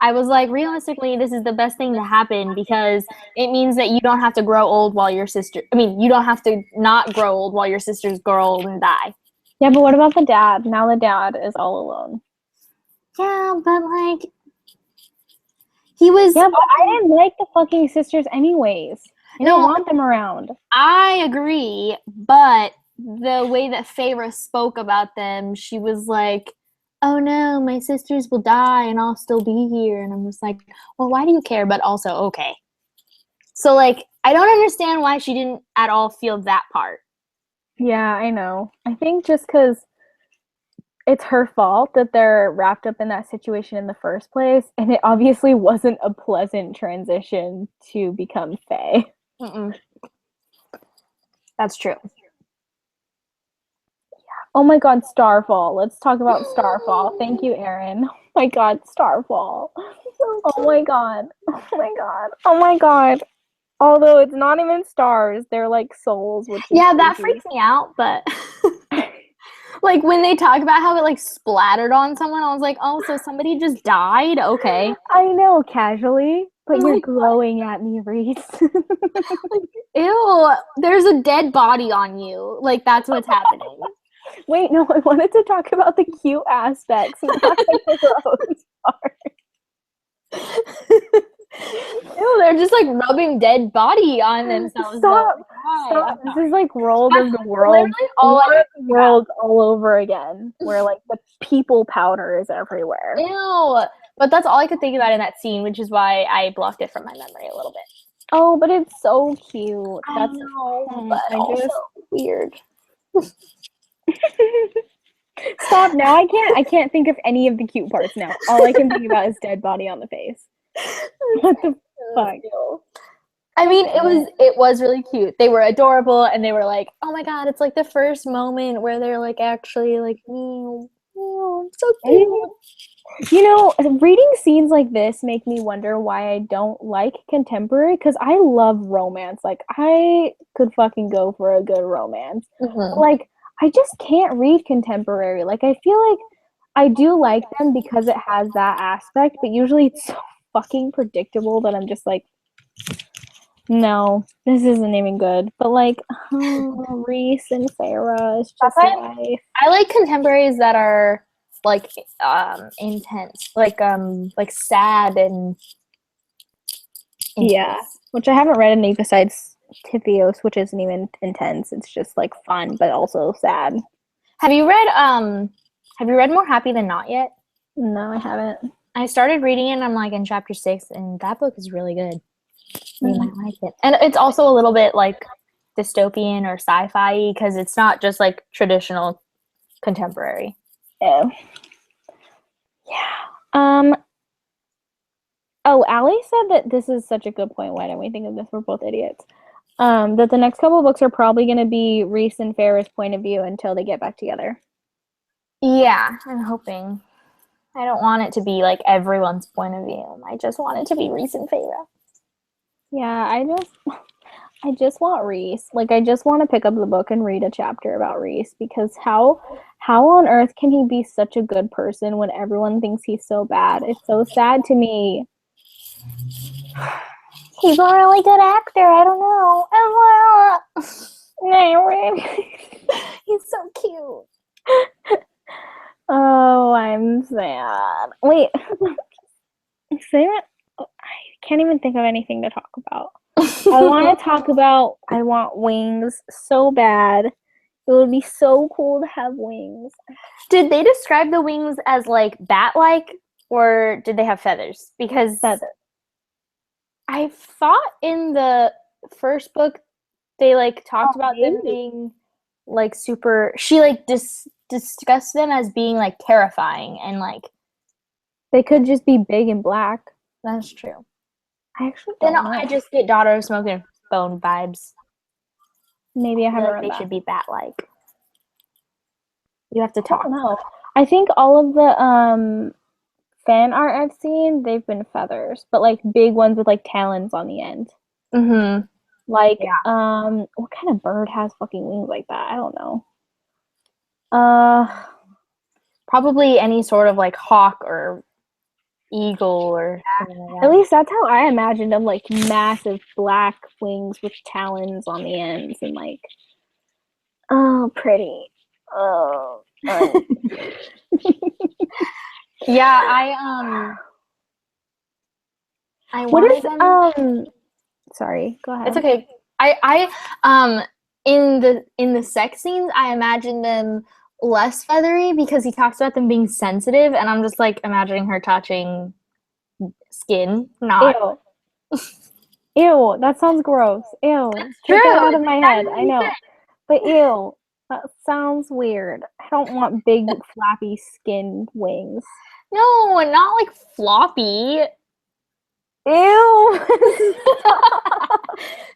I was like, realistically, this is the best thing to happen because it means that you don't have to grow old while your sister, you don't have to not grow old while your sisters grow old and die. Yeah, but what about the dad? Now the dad is all alone. Yeah, but like, he was... Yeah, but I didn't like the fucking sisters anyways. I didn't want them around. I agree, but the way that Feyre spoke about them, she was like, oh no, my sisters will die and I'll still be here. And I'm just like, well, why do you care? But also, okay. So, like, I don't understand why she didn't at all feel that part. Yeah, I know. I think just because it's her fault that they're wrapped up in that situation in the first place, and it obviously wasn't a pleasant transition to become Faye. That's true. Oh my god, Starfall. Let's talk about Starfall. Thank you, Erin. Oh my god, Starfall. Oh my god. Oh my god. Oh my god. Although it's not even stars, they're like souls, which is that freaks me out, but like when they talk about how it like splattered on someone, I was like, oh, so somebody just died? Okay. I know, casually, but you're glowing at me, Reese. Ew, there's a dead body on you. Like, that's what's happening. Wait, no, I wanted to talk about the cute aspects, not the gross part. Ew, they're just like rubbing dead body on themselves. Stop! This is like World of the World. World all over again, where like the people powder is everywhere. Ew! But that's all I could think about in that scene, which is why I blocked it from my memory a little bit. Oh, but it's so cute. That's but also weird. Stop now! I can't think of any of the cute parts now. All I can think about is dead body on the face. What the fuck? I mean, it was really cute. They were adorable, and they were like, "Oh my god!" It's like the first moment where they're like actually like, so cute. You know, reading scenes like this make me wonder why I don't like contemporary, because I love romance. Like, I could fucking go for a good romance. Mm-hmm. Like, I just can't read contemporary. Like, I feel like I do like them because it has that aspect, but usually it's so fucking predictable that I'm just like, no, this isn't even good. But like, Reese and Farrah is just life. I like contemporaries that are like intense, like sad and intense. Yeah, which I haven't read any besides Tifios, which isn't even intense. It's just like fun, but also sad. Have you read More Happy Than Not yet? No, I haven't. I started reading it, and I'm like in chapter 6, and that book is really good. You might like it. And it's also a little bit like dystopian or sci-fi because it's not just like traditional contemporary. Yeah. Oh, Allie said that this is such a good point. Why didn't we think of this? We're both idiots. That the next couple of books are probably going to be Reese and Farrah's point of view until they get back together. Yeah, I'm hoping. I don't want it to be like everyone's point of view. I just want it to be Reese and Farrah. Yeah, I just want Reese. Like, I just want to pick up the book and read a chapter about Reese, because how on earth can he be such a good person when everyone thinks he's so bad? It's so sad to me. He's a really good actor. I don't know. He's so cute. Oh, I'm sad. Wait. I can't even think of anything to talk about. I want to talk about I want wings so bad. It would be so cool to have wings. Did they describe the wings as like bat-like, or did they have feathers? Because feathers. I thought in the first book they like talked about them being like super. She like discussed them as being like terrifying, and like they could just be big and black. That's true. I actually don't know. I just get Daughter of Smoke and Bone vibes. Maybe I haven't read that. They should be bat-like. You have to I talk. don't know. I think all of the fan art I've seen, they've been feathers, but like big ones with like talons on the end. Mm-hmm. Like, Yeah. what kind of bird has fucking wings like that? I don't know. Uh, Probably any sort of like hawk or eagle or something like at that. least that's how I imagined them, like massive black wings with talons on the ends and like, oh, pretty. Oh. Yeah, I What wanted is them. sorry, go ahead. It's okay. In the sex scenes, I imagine them less feathery because he talks about them being sensitive, and I'm just like imagining her touching skin, not. Ew. Ew, that sounds gross. Ew. Take that out of my head. I know. But ew. That sounds weird. I don't want big flappy skin wings. No, not like floppy. Ew.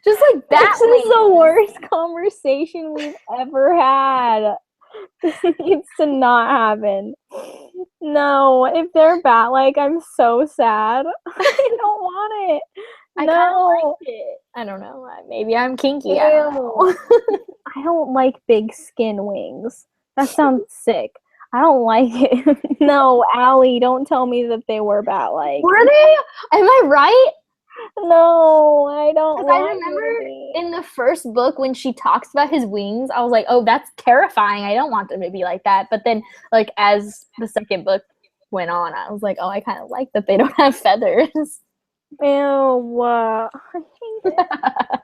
Just like bat This is wings. the worst conversation we've ever had. This needs to not happen. No, if they're bat-like, I'm so sad. I don't want it. I kind of like it. I don't know. Maybe I'm kinky. Ew. I don't know. I don't like big skin wings. That sounds sick. I don't like it. No, Allie, don't tell me that they were bat-like. Were they? Am I right? No, I don't Because I want remember to. in the first book when she talks about his wings, I was like, oh, that's terrifying. I don't want them to be like that. But then, like, as the second book went on, I was like, oh, I kind of like that they don't have feathers. Ew. I hate it.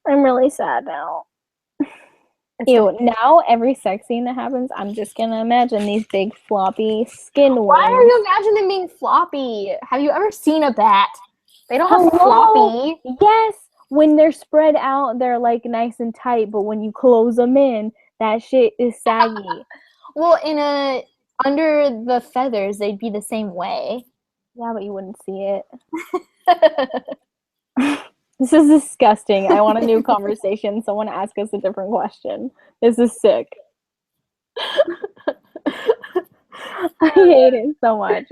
I'm really sad now. Ew, now every sex scene that happens, I'm just gonna imagine these big floppy skin wings. Why are you imagining them being floppy? Have you ever seen a bat? They don't have floppy. Yes, when they're spread out, they're like nice and tight, but when you close them in, that shit is saggy. Well, under the feathers, they'd be the same way. Yeah, but you wouldn't see it. This is disgusting. I want a new conversation. Someone ask us a different question. This is sick. I hate it so much.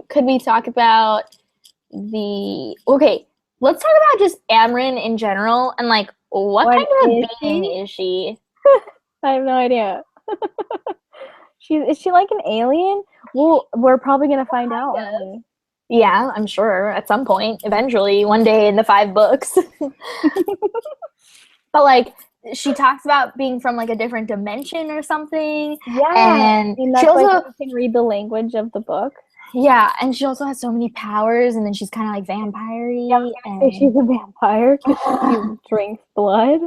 Could we talk about let's talk about just Amryn in general and like what kind of a being is she? I have no idea. Is she like an alien? Well, we're probably gonna find out, aren't we? Yeah, I'm sure at some point, eventually, one day in the 5 books. But like she talks about being from like a different dimension or something. Yeah, and that's she also like you can read the language of the book. Yeah, and she also has so many powers, and then she's kind of like vampire-y. Yeah, and she's a vampire because she drinks blood.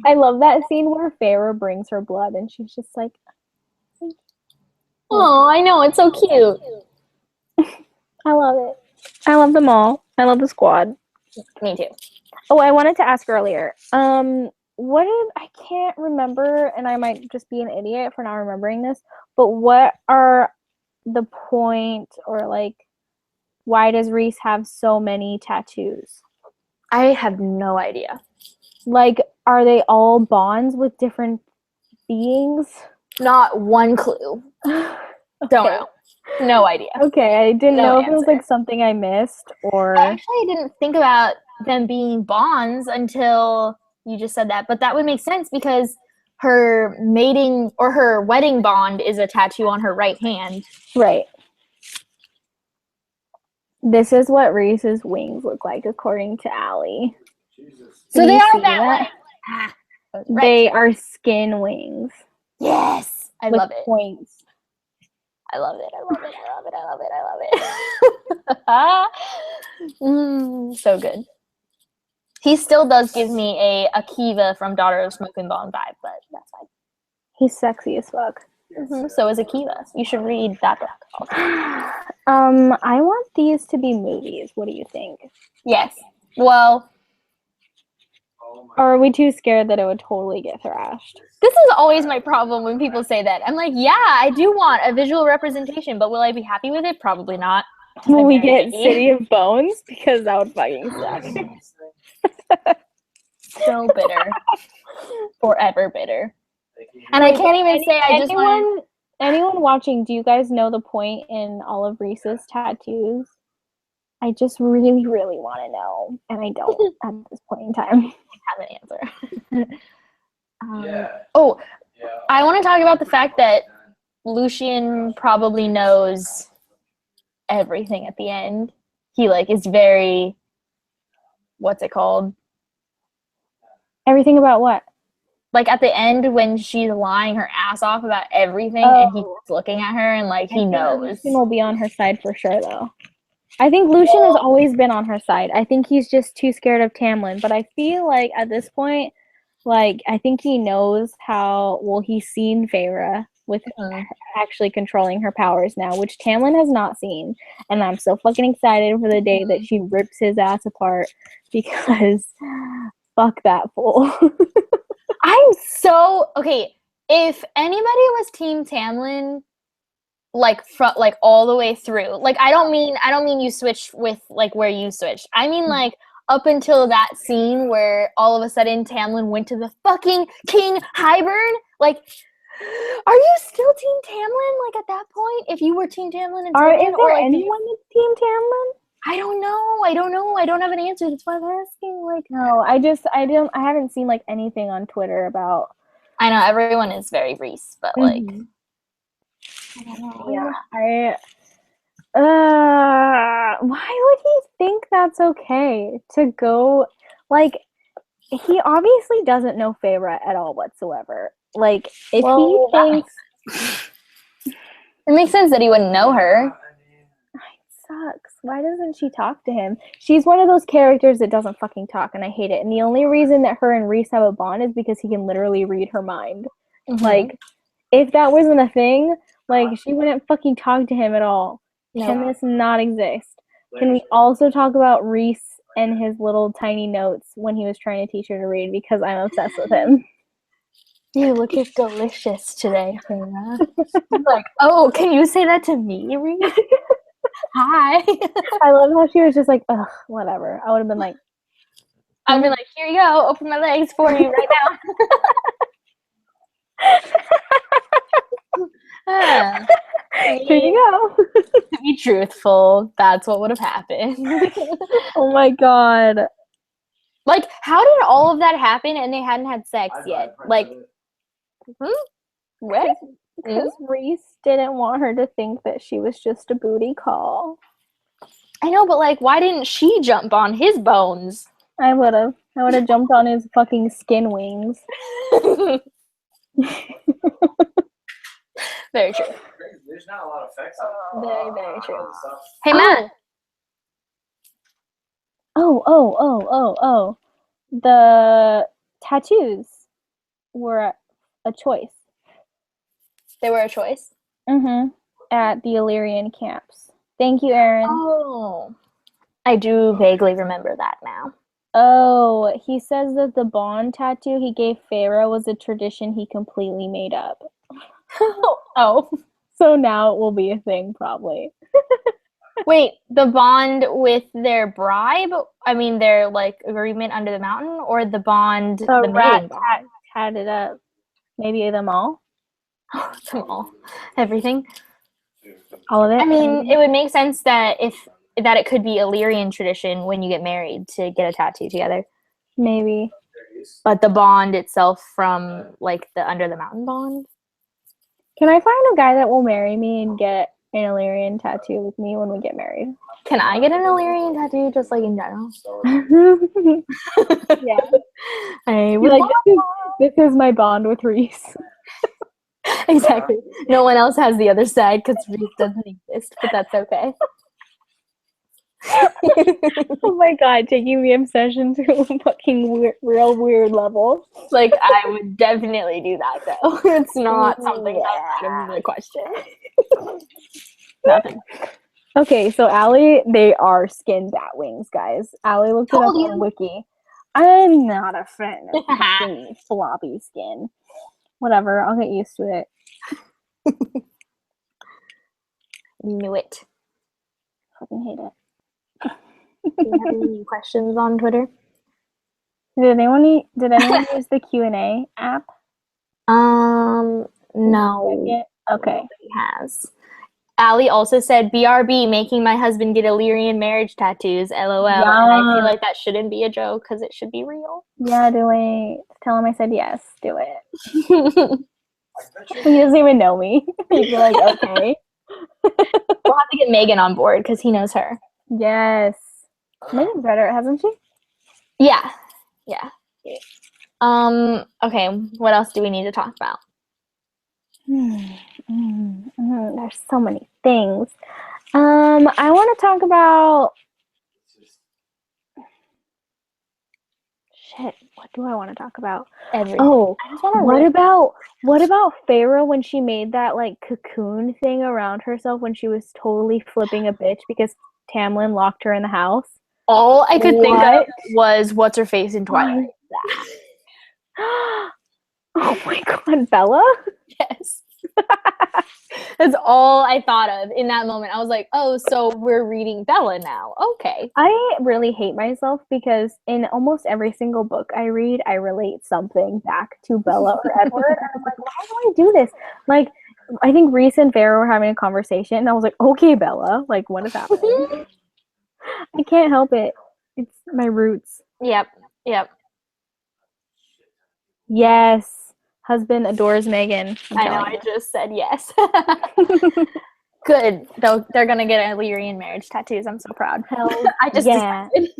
I love that scene where Farrah brings her blood, and she's just like, "Oh, I know, it's so cute." I love it. I love them all. I love the squad. Me too. Oh, I wanted to ask earlier. I can't remember, and I might just be an idiot for not remembering this, but what are the point or like why does Reese have so many tattoos? I have no idea. Like, are they all bonds with different beings? Not one clue. Okay. Don't know. No idea. Okay, I didn't No know if answer. it was like something I missed or. I actually didn't think about them being bonds until you just said that, but that would make sense because her mating or her wedding bond is a tattoo on her right hand. Right. This is what Reese's wings look like according to Allie. So they are that way. Right. They are skin wings. Yes. I love it. Points. I love it. I love it. I love it. I love it. I love it. So good. He still does give me a Akiva from Daughter of Smoke and Bone vibe, but that's fine. He's sexy as fuck. So is Akiva. You should read that book also. I want these to be movies. What do you think? Yes. Well, or are we too scared that it would totally get thrashed? This is always my problem when people say that. I'm like, yeah, I do want a visual representation, but will I be happy with it? Probably not. Will we get City of Bones? Because that would fucking suck. So bitter. Forever bitter. And I can't even say I just want. Anyone watching, do you guys know the point in all of Reese's tattoos? I just really, really want to know, and I don't at this point in time Have an answer. I want to talk about the fact that Lucian probably knows everything at the end. He like is very, what's it called? Everything about what? Like at the end when she's lying her ass off about everything and he's looking at her and like he knows. Lucian will be on her side for sure though. I think Lucian has always been on her side. I think he's just too scared of Tamlin, but I feel like at this point, like I think he knows how well he's seen Feyre with actually controlling her powers now, which Tamlin has not seen. And I'm so fucking excited for the day that she rips his ass apart because fuck that fool. I'm so okay. If anybody was Team Tamlin, like all the way through, like I don't mean you switched with like where you switched. I mean like up until that scene where all of a sudden Tamlin went to the fucking King Hybern. Like, are you still Team Tamlin? Like at that point, if you were Team Tamlin and Tyrion, is there anyone that's Team Tamlin? I don't know. I don't have an answer. That's why I'm asking. Like, no, I haven't seen like anything on Twitter about. I know everyone is very Reese, but like, I don't know. Yeah, why would he think that's okay to go? Like, he obviously doesn't know Feyre at all whatsoever. Like, if he thinks it makes sense that he wouldn't know her. Sucks. Why doesn't she talk to him? She's one of those characters that doesn't fucking talk, and I hate it. And the only reason that her and Reese have a bond is because he can literally read her mind. Like, if that wasn't a thing, like, she wouldn't fucking talk to him at all. No. Can this not exist? Can we also talk about Reese and his little tiny notes when he was trying to teach her to read? Because I'm obsessed with him. You look delicious today, Feyre. Like, oh, can you say that to me, Reese? Hi. I love how she was just like, ugh, whatever. I would have been like, here you go, open my legs for you right now. Here you go. To be truthful, that's what would have happened. Oh my god. Like, how did all of that happen and they hadn't had sex yet? Like, what? Because Reese didn't want her to think that she was just a booty call. I know, but like, why didn't she jump on his bones? I would have jumped on his fucking skin wings. Very true. There's not a lot of effects on it. Very, very true. Hey, Matt. Oh. The tattoos were a choice. They were a choice? At the Illyrian camps. Thank you, Erin. Oh. I do vaguely remember that now. Oh, he says that the bond tattoo he gave Feyre was a tradition he completely made up. Oh. So now it will be a thing, probably. Wait, the bond with their bribe? I mean, their, like, agreement under the mountain? Or the bond, the mating bond? Tatted up. Maybe them all? Them all. Everything? All of it? I mean, it would make sense that it could be Illyrian tradition when you get married to get a tattoo together. Maybe. But the bond itself from, like, the under the mountain bond? Can I find a guy that will marry me and get an Illyrian tattoo with me when we get married? Can I get an Illyrian tattoo just, like, in general? Yeah. I would like, this is my bond with Reese. Exactly. No one else has the other side because Reese doesn't exist, but that's okay. Oh my god, taking the obsession to a fucking real weird level. Like, I would definitely do that, though. It's not something outside of the question. Nothing. Okay, so Allie, they are skin bat wings, guys. Allie looked it up on Wiki. I'm not a fan of fucking floppy skin. Whatever, I'll get used to it. Knew it. Fucking hate it. Do you have any questions on Twitter? Did anyone use the Q&A app? No. Okay. He has. Allie also said, BRB, making my husband get Illyrian marriage tattoos, LOL. Yeah. And I feel like that shouldn't be a joke because it should be real. Yeah, do it. Tell him I said yes. Do it. He doesn't even know me. He'd be like, okay. We'll have to get Megan on board because he knows her. Yes. Megan's better, hasn't she? Yeah. Yeah. Okay, what else do we need to talk about? There's so many things. I want to talk about shit. What do I want to talk about? Everything. Oh, what about Pharaoh when she made that like cocoon thing around herself when she was totally flipping a bitch because Tamlin locked her in the house? All I could think of was what's her face in Twilight. Oh my god, Bella? Yes. That's all I thought of in that moment. I was like, oh, so we're reading Bella now. Okay. I really hate myself because in almost every single book I read, I relate something back to Bella or Edward. And I'm like, why do I do this? Like, I think Reese and Pharaoh were having a conversation, and I was like, okay, Bella, like, what is happening? I can't help it. It's my roots. Yep. Yes. Husband adores Megan. I know, I just said yes. Good. They're going to get Illyrian marriage tattoos. I'm so proud. I just decided.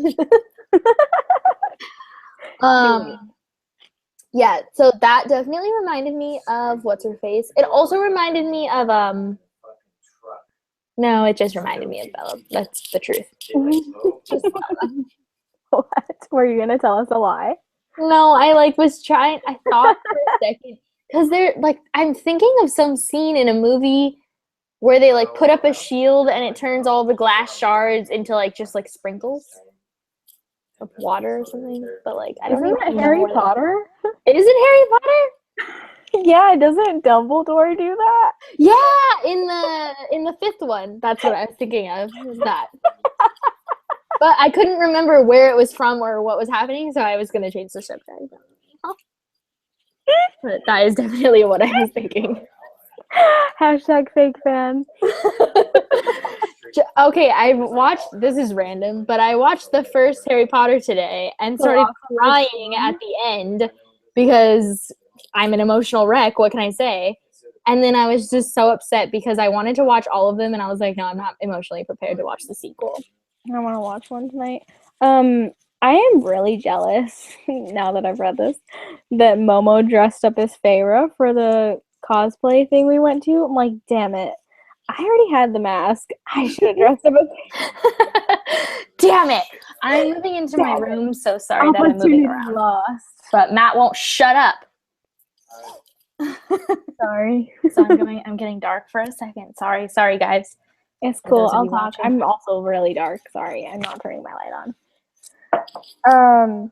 Yeah, so that definitely reminded me of what's her face. It also reminded me of no, it just reminded me of Bella. That's the truth. Just what? Were you gonna tell us a lie? No, I was trying. I thought for a second because they're I'm thinking of some scene in a movie where they put up a shield and it turns all the glass shards into just sprinkles of water or something. But I don't Isn't it Harry Potter? Is it Harry Potter? Yeah, doesn't Dumbledore do that? Yeah, in the fifth one. That's what I was thinking of. Was that. But I couldn't remember where it was from or what was happening, so I was gonna change the subject. But that is definitely what I was thinking. Hashtag fake fan. Okay, this is random, but I watched the first Harry Potter today and started crying at the end because I'm an emotional wreck. What can I say? And then I was just so upset because I wanted to watch all of them, and I was like, no, I'm not emotionally prepared to watch the sequel. I want to watch one tonight. I am really jealous now that I've read this that Momo dressed up as Feyre for the cosplay thing we went to. I'm like, damn it. I already had the mask. I should have dressed up as Damn it. I'm moving into my room, so sorry that I'm moving around. Lost. But Matt won't shut up. Sorry. So I'm getting dark for a second. Sorry guys. It's cool. I'll talk. I'm also really dark. Sorry, I'm not turning my light on.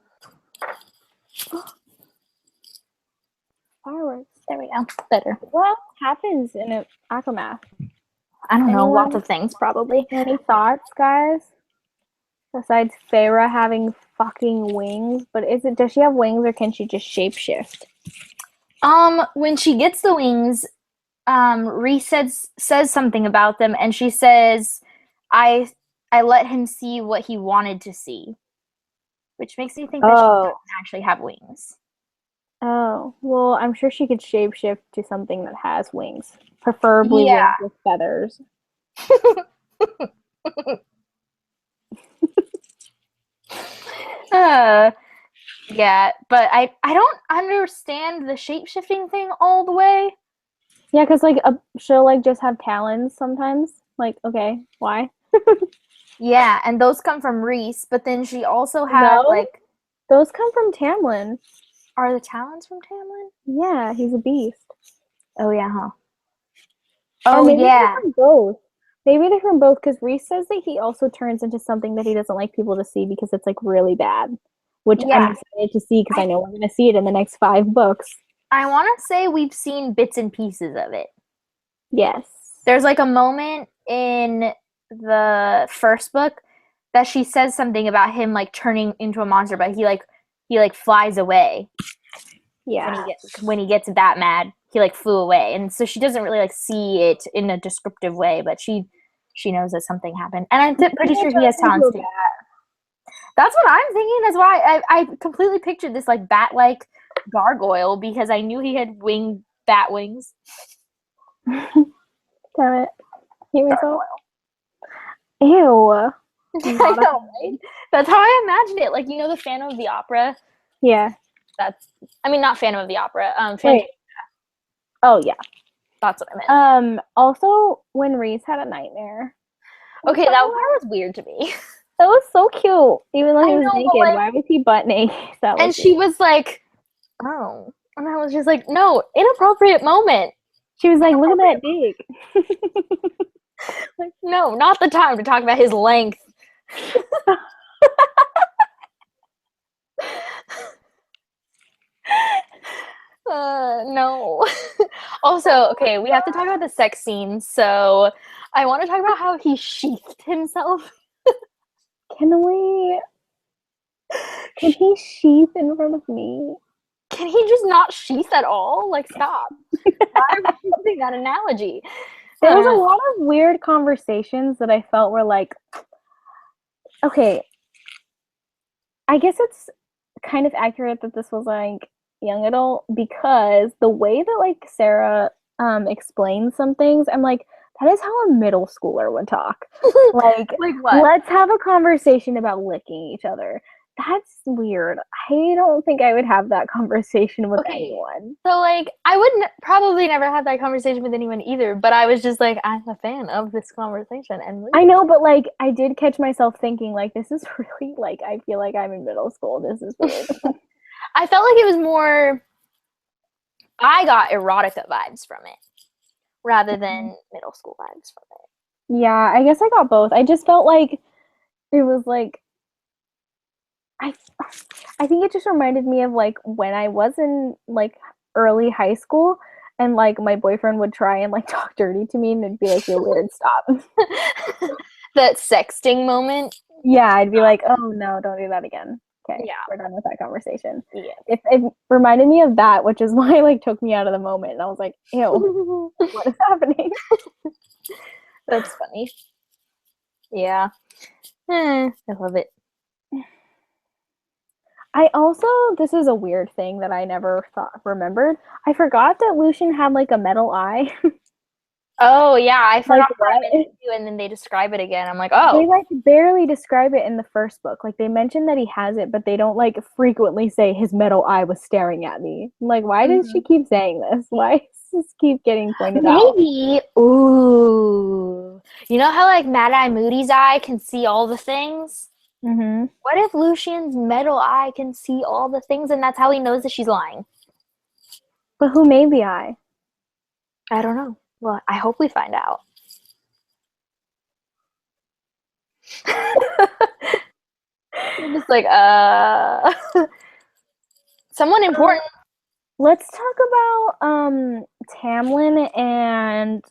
Fireworks. There we go. Better. What happens in an ACOMAF? I don't know. Lots of things, probably. Any thoughts, guys? Besides Feyre having fucking wings, but does she have wings or can she just shapeshift? When she gets the wings, Reese says something about them, and she says, I let him see what he wanted to see, which makes me think that she doesn't actually have wings. Oh, well, I'm sure she could shapeshift to something that has wings, preferably wings with feathers. Yeah, but I don't understand the shape-shifting thing all the way. Yeah, because she'll just have talons sometimes. Okay, why? Yeah, and those come from Reese, but then she also had those come from Tamlin. Are the talons from Tamlin? Yeah, he's a beast. Oh yeah, huh? Oh maybe yeah. They're from both. Maybe they're from both because Reese says that he also turns into something that he doesn't like people to see because it's really bad. Which I'm excited to see because I know we're gonna see it in the next 5 books. I want to say we've seen bits and pieces of it. Yes. There's a moment in the first book that she says something about him turning into a monster, but he he like flies away. Yeah. When he gets that mad, he like flew away, and so she doesn't really like see it in a descriptive way, but she knows that something happened, and I'm pretty sure he has talents too. That's what I'm thinking. That's why I completely pictured this like bat-like gargoyle, because I knew he had bat wings. Damn it. Hear myself. Ew. I know, right? That's how I imagined it. Like, you know, the Phantom of the Opera? Yeah. Not Phantom of the Opera. Oh, yeah. That's what I meant. Also, when Reese had a nightmare. Okay, that part was weird to me. That was so cute. Even though he was naked. Like, why was he butt naked? And she was like, oh. And I was just like, no, inappropriate moment. She was like, look at that dick. Like, no, not the time to talk about his length. No. Also, okay, we have to talk about the sex scene. So I want to talk about how he sheathed himself. Can he sheath in front of me? Can he just not sheath at all? Like, stop. Why are we using that analogy? There was a lot of weird conversations that I felt were like, okay, I guess it's kind of accurate that this was like young adult, because the way that like Sarah explains some things, I'm like, that is how a middle schooler would talk. Like what? Let's have a conversation about licking each other. That's weird. I don't think I would have that conversation with anyone. So, like, I would probably never have that conversation with anyone either, but I was just like, I'm a fan of this conversation. And I know, but, like, I did catch myself thinking, like, this is really, like, I feel like I'm in middle school. This is weird. I felt like it was more, I got erotica vibes from it rather than middle school vibes from it. Yeah, I guess I got both. I just felt like it was, like, I think it just reminded me of, like, when I was in, like, early high school, and, like, my boyfriend would try and, like, talk dirty to me, and it'd be like, you're weird, stop. That sexting moment? Yeah, I'd be like, oh, no, don't do that again. Okay, yeah, we're done with that conversation. Yeah. It reminded me of that, which is why it, like, took me out of the moment, and I was like, ew, what is happening? That's funny. Yeah. I love it. I also, this is a weird thing that I never remembered. I forgot that Lucian had, like, a metal eye. Oh, yeah, I forgot for a minute too, and then they describe it again. I'm like, oh. They, like, barely describe it in the first book. Like, they mention that he has it, but they don't, like, frequently say his metal eye was staring at me. I'm like, why does she keep saying this? Why does this keep getting pointed out? Maybe. Ooh. You know how, like, Mad Eye Moody's eye can see all the things? Mm-hmm. What if Lucian's metal eye can see all the things, and that's how he knows that she's lying? But who made the eye? I don't know. Well, I hope we find out. I'm just like, someone important. Let's talk about Tamlin and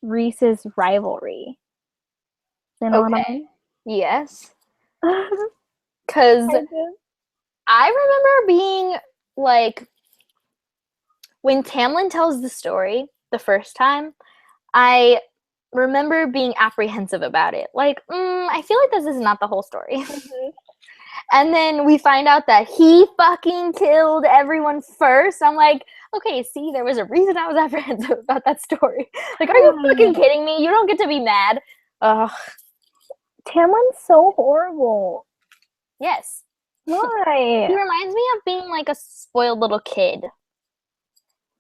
Reese's rivalry. You know what I mean? Yes. Because I remember being like, when Tamlin tells the story the first time, I remember being apprehensive about it. Like, I feel like this is not the whole story. Mm-hmm. And then we find out that he fucking killed everyone first. I'm like, okay, see, there was a reason I was apprehensive about that story. Like, are you fucking kidding me? You don't get to be mad. Ugh. Tamlin's so horrible. Yes. Why? He reminds me of being like a spoiled little kid.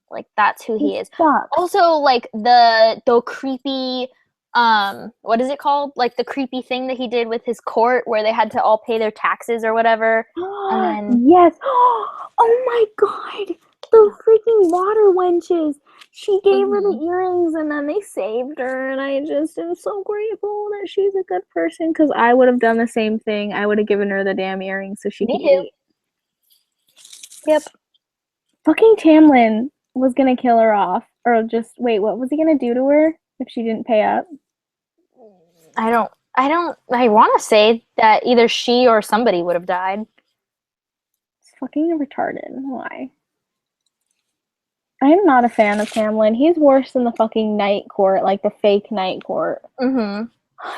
Like, that's who he is. Sucks. Also, like, the creepy, what is it called? Like, the creepy thing that he did with his court where they had to all pay their taxes or whatever. And then... Yes. Oh my god. The freaking water wenches. She gave her the earrings and then they saved her. And I just am so grateful that she's a good person, because I would have done the same thing. I would have given her the damn earrings so she could eat. Yep. Fucking Tamlin was gonna kill her off, or just wait, what was he gonna do to her if she didn't pay up? I want to say that either she or somebody would have died. It's fucking retarded. Why? I am not a fan of Tamlin. He's worse than the fucking Night Court, like the fake Night Court. Mm-hmm.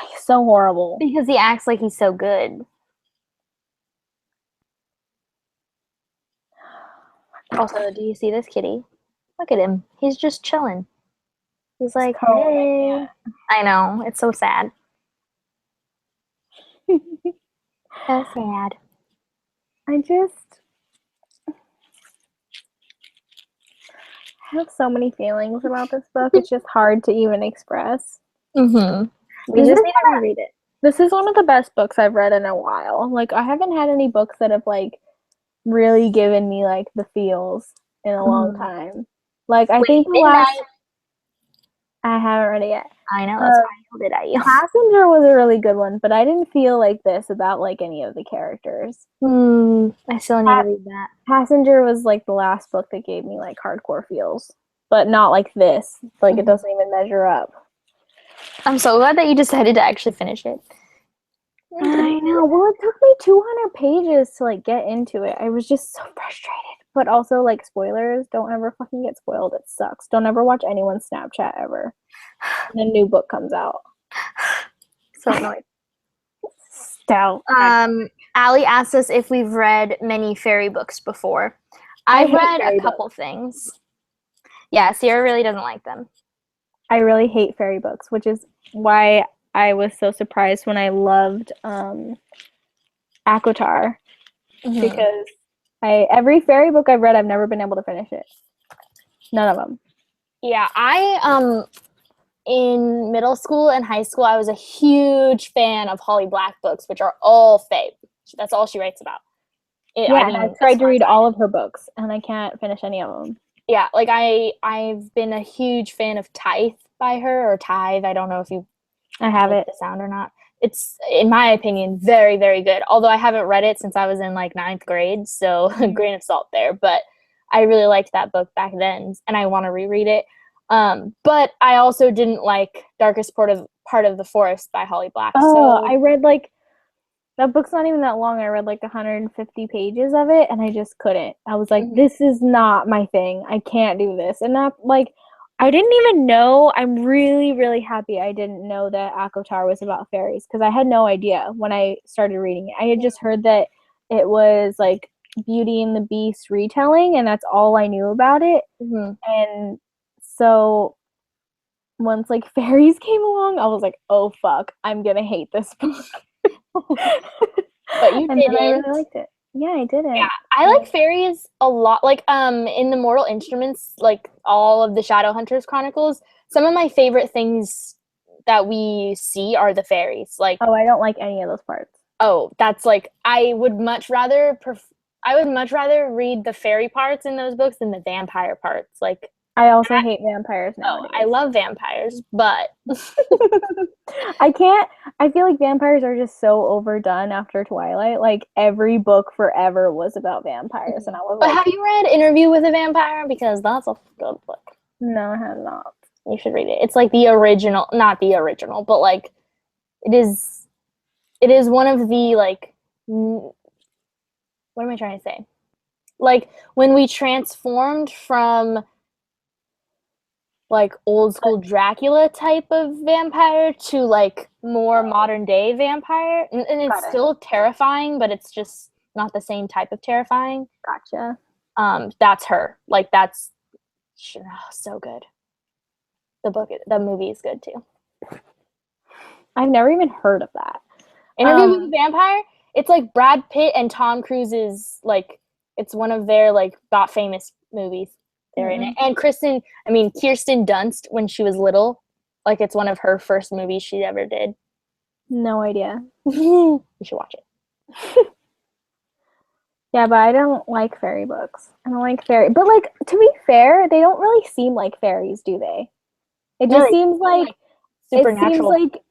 He's so horrible. Because he acts like he's so good. Also, do you see this kitty? Look at him. He's just chilling. He's like, hey. I know. It's so sad. So sad. I have so many feelings about this book. It's just hard to even express. Mm-hmm. We just need to reread it. This is one of the best books I've read in a while. Like, I haven't had any books that have, like, really given me, like, the feels in a long time. Like, I think the last... I haven't read it yet. I know, that's why I yelled it at you. Passenger was a really good one, but I didn't feel like this about, like, any of the characters. I still need to read that. Passenger was, like, the last book that gave me, like, hardcore feels. But not like this. Like, it doesn't even measure up. I'm so glad that you decided to actually finish it. I know. Well, it took me 200 pages to, like, get into it. I was just so frustrated. But also, like, spoilers. Don't ever fucking get spoiled. It sucks. Don't ever watch anyone's Snapchat ever. When a new book comes out. So annoying. Stout. Allie asked us if we've read many fairy books before. I've read a couple things. Yeah, Sierra really doesn't like them. I really hate fairy books, which is why I was so surprised when I loved ACOTAR. Because every fairy book I've read, I've never been able to finish it. None of them. Yeah, in middle school and high school, I was a huge fan of Holly Black books, which are all fae. That's all she writes about. I've tried to read all of her books, and I can't finish any of them. Yeah, like I've been a huge fan of Tithe by her, or Tithe. I don't know if you have the sound or not. It's, in my opinion, very, very good. Although I haven't read it since I was in like 9th grade, so a grain of salt there. But I really liked that book back then, and I want to reread it. But I also didn't like Darkest Part of the Forest by Holly Black. Oh, I read like, that book's not even that long. I read like 150 pages of it, and I just couldn't. I was like, this is not my thing. I can't do this. And that, like, I didn't even know. I'm really, really happy I didn't know that ACOTAR was about fairies, because I had no idea when I started reading it. I had just heard that it was like Beauty and the Beast retelling, and that's all I knew about it. And so once like fairies came along, I was like, oh fuck, I'm gonna hate this book. But you did it. I really liked it. Yeah, I did it. Yeah, I like fairies a lot. Like in the Mortal Instruments, like all of the Shadowhunters Chronicles, some of my favorite things that we see are the fairies. Like, oh, I don't like any of those parts. Oh, that's like, I would much rather read the fairy parts in those books than the vampire parts. Like, I also hate vampires nowadays. I love vampires, but I feel like vampires are just so overdone after Twilight. Like, every book forever was about vampires, and I was But have you read Interview with a Vampire? Because that's a good book. No, I have not. You should read it. It's like the original, not the original, but like it is one of the, like, what am I trying to say? Like, when we transformed from like old school Dracula type of vampire to like more modern day vampire, and it's still terrifying, but it's just not the same type of terrifying. Gotcha. That's her. Like, that's so good. The movie is good too. I've never even heard of that. Interview with a Vampire. It's like Brad Pitt and Tom Cruise's, like, it's one of their like got famous movies. They're in it. And Kirsten Dunst, when she was little, like, it's one of her first movies she ever did. No idea. You should watch it. Yeah, but I don't like fairy books. I don't like fairy. But, like, to be fair, they don't really seem like fairies, do they? It just seems like supernatural. It seems like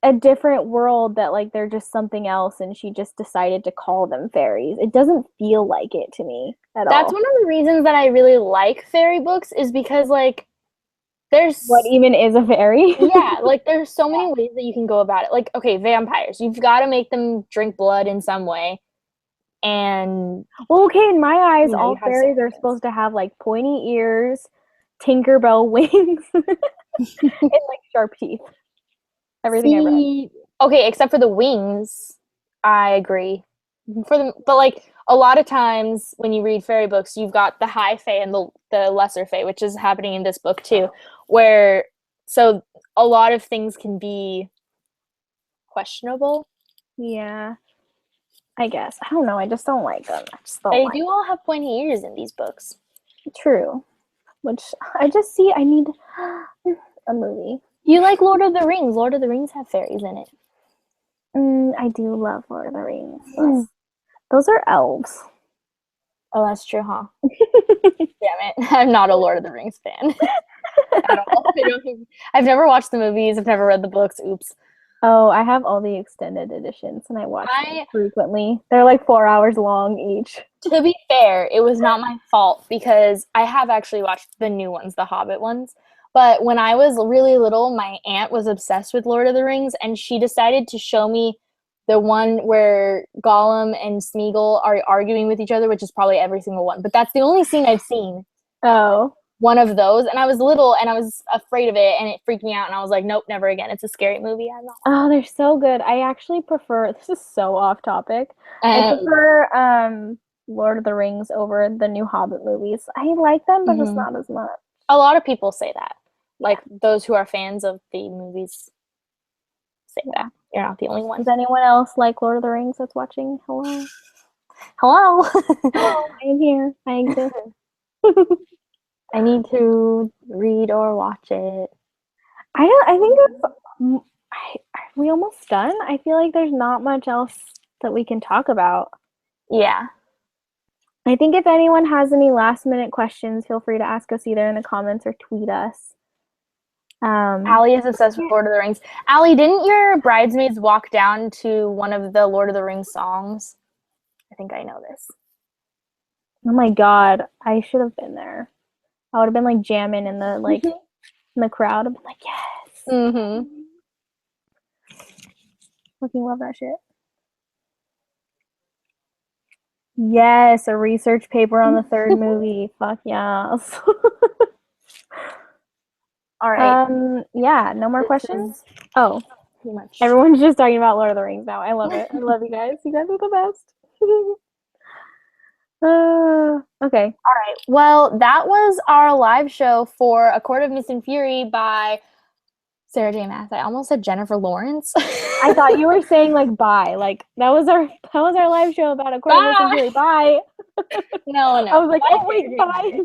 a different world that, like, they're just something else, and she just decided to call them fairies. It doesn't feel like it to me at all. That's one of the reasons that I really like fairy books, is because, like, there's... What even is a fairy? Yeah, like, there's so many ways that you can go about it. Like, okay, vampires. You've got to make them drink blood in some way. and well, okay, in my eyes, You know, all you have fairies are certain supposed to have like pointy ears, Tinkerbell wings, and like sharp teeth. Everything I read. see, okay, except for the wings, I agree. But like a lot of times when you read fairy books, you've got the high fae and the lesser fae, which is happening in this book too, where so a lot of things can be questionable. Yeah, I guess. I don't know. I just don't like them. I just don't They like do all have pointy ears in these books. them. True. Which I just see. I need a movie. You like Lord of the Rings? Lord of the Rings have fairies in it. I do love Lord of the Rings. Those are elves. Oh, that's true, huh? Damn it. I'm not a Lord of the Rings fan at all. I've never watched the movies. I've never read the books. Oops. Oh, I have all the extended editions, and I watch them I- frequently. They're like 4 hours long each. To be fair, it was not my fault because I have actually watched the new ones, the Hobbit ones. But when I was really little, my aunt was obsessed with Lord of the Rings, and she decided to show me the one where Gollum and Smeagol are arguing with each other, which is probably every single one. But that's the only scene I've seen. Oh. One of those, and I was little and I was afraid of it, and it freaked me out, and I was like, nope, never again. It's a scary movie. I'm not. Oh, they're so good. I actually prefer, this is so off topic. I prefer Lord of the Rings over the new Hobbit movies. I like them, but just not as much. A lot of people say that. Like those who are fans of the movies say that. You're not the only one. Does anyone else like Lord of the Rings that's watching? Hello? Hello. Hello, I am here. I exist. I need to read or watch it. I think it's, are we almost done? I feel like there's not much else that we can talk about. Yeah. I think if anyone has any last minute questions, feel free to ask us either in the comments or tweet us. Allie is obsessed with Lord of the Rings. Allie, didn't your bridesmaids walk down to one of the Lord of the Rings songs? I think I know this. Oh my god, I should have been there. I would have been like jamming in the in the crowd. I've been like, yes. Fucking love that shit. Yes, a research paper on the third movie. Fuck yes. All right. Yeah, no more questions? Oh, Pretty much. everyone's just talking about Lord of the Rings now. I love it. I love you guys. You guys are the best. Okay. All right. Well, that was our live show for A Court of Mist and Fury by Sarah J. Maas. I almost said Jennifer Lawrence. I thought you were saying like bye. Like that was our live show about A Court of Mist and Fury. Bye. No. I was like, oh wait, bye.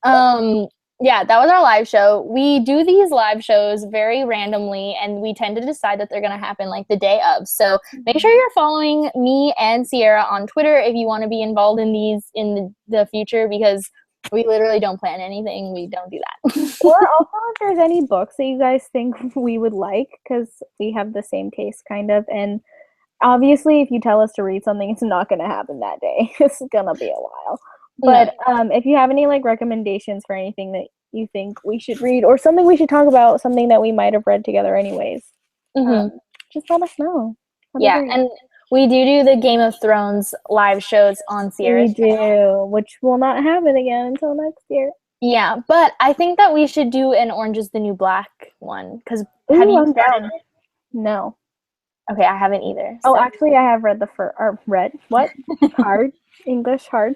No. Yeah, that was our live show. We do these live shows very randomly, and we tend to decide that they're going to happen like the day of. So make sure you're following me and Sierra on Twitter if you want to be involved in these in the future, because we literally don't plan anything. We don't do that. Or also if there's any books that you guys think we would like, because we have the same taste kind of, and obviously if you tell us to read something, it's not going to happen that day. It's going to be a while. But if you have any like recommendations for anything that you think we should read or something we should talk about, something that we might have read together anyways, just let us know. And we do the Game of Thrones live shows on Sierra's channel. Which will not happen again until next year. Yeah, but I think that we should do an Orange is the New Black one, because have you started it? No. Okay, I haven't either. Oh, actually, I have read hard English hard.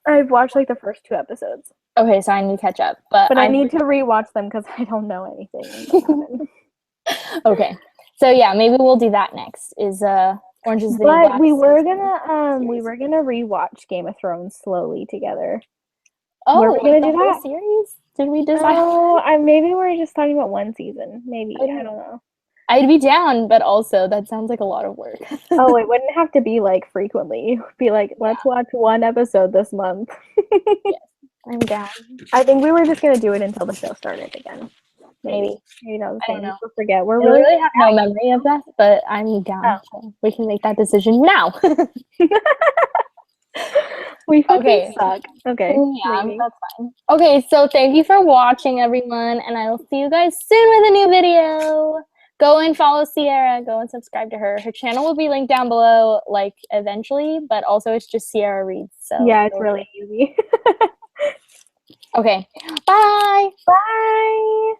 I've watched like the first 2 episodes. Okay, so I need to catch up, but I need to rewatch them because I don't know anything. Okay, so yeah, maybe we'll do that next. Is Orange is the New Black? But we were gonna rewatch Game of Thrones slowly together. Oh, were we gonna do that series? Did we decide? Oh, maybe we're just talking about one season. Maybe I don't know. I'd be down, but also that sounds like a lot of work. Oh, it wouldn't have to be like frequently. It would be like, let's watch 1 episode this month. Yes, I'm down. I think we were just gonna do it until the show started again. Maybe that was the thing. I forget. We're really have no memory of that, but I'm down. So we can make that decision now. We fucking suck. Okay. Yeah, that's fine. Okay, so thank you for watching, everyone, and I will see you guys soon with a new video. Go and follow Sierra. Go and subscribe to her. Her channel will be linked down below, like, eventually, but also it's just Sierra Reads. So Yeah, it's really easy. okay. Bye. Bye.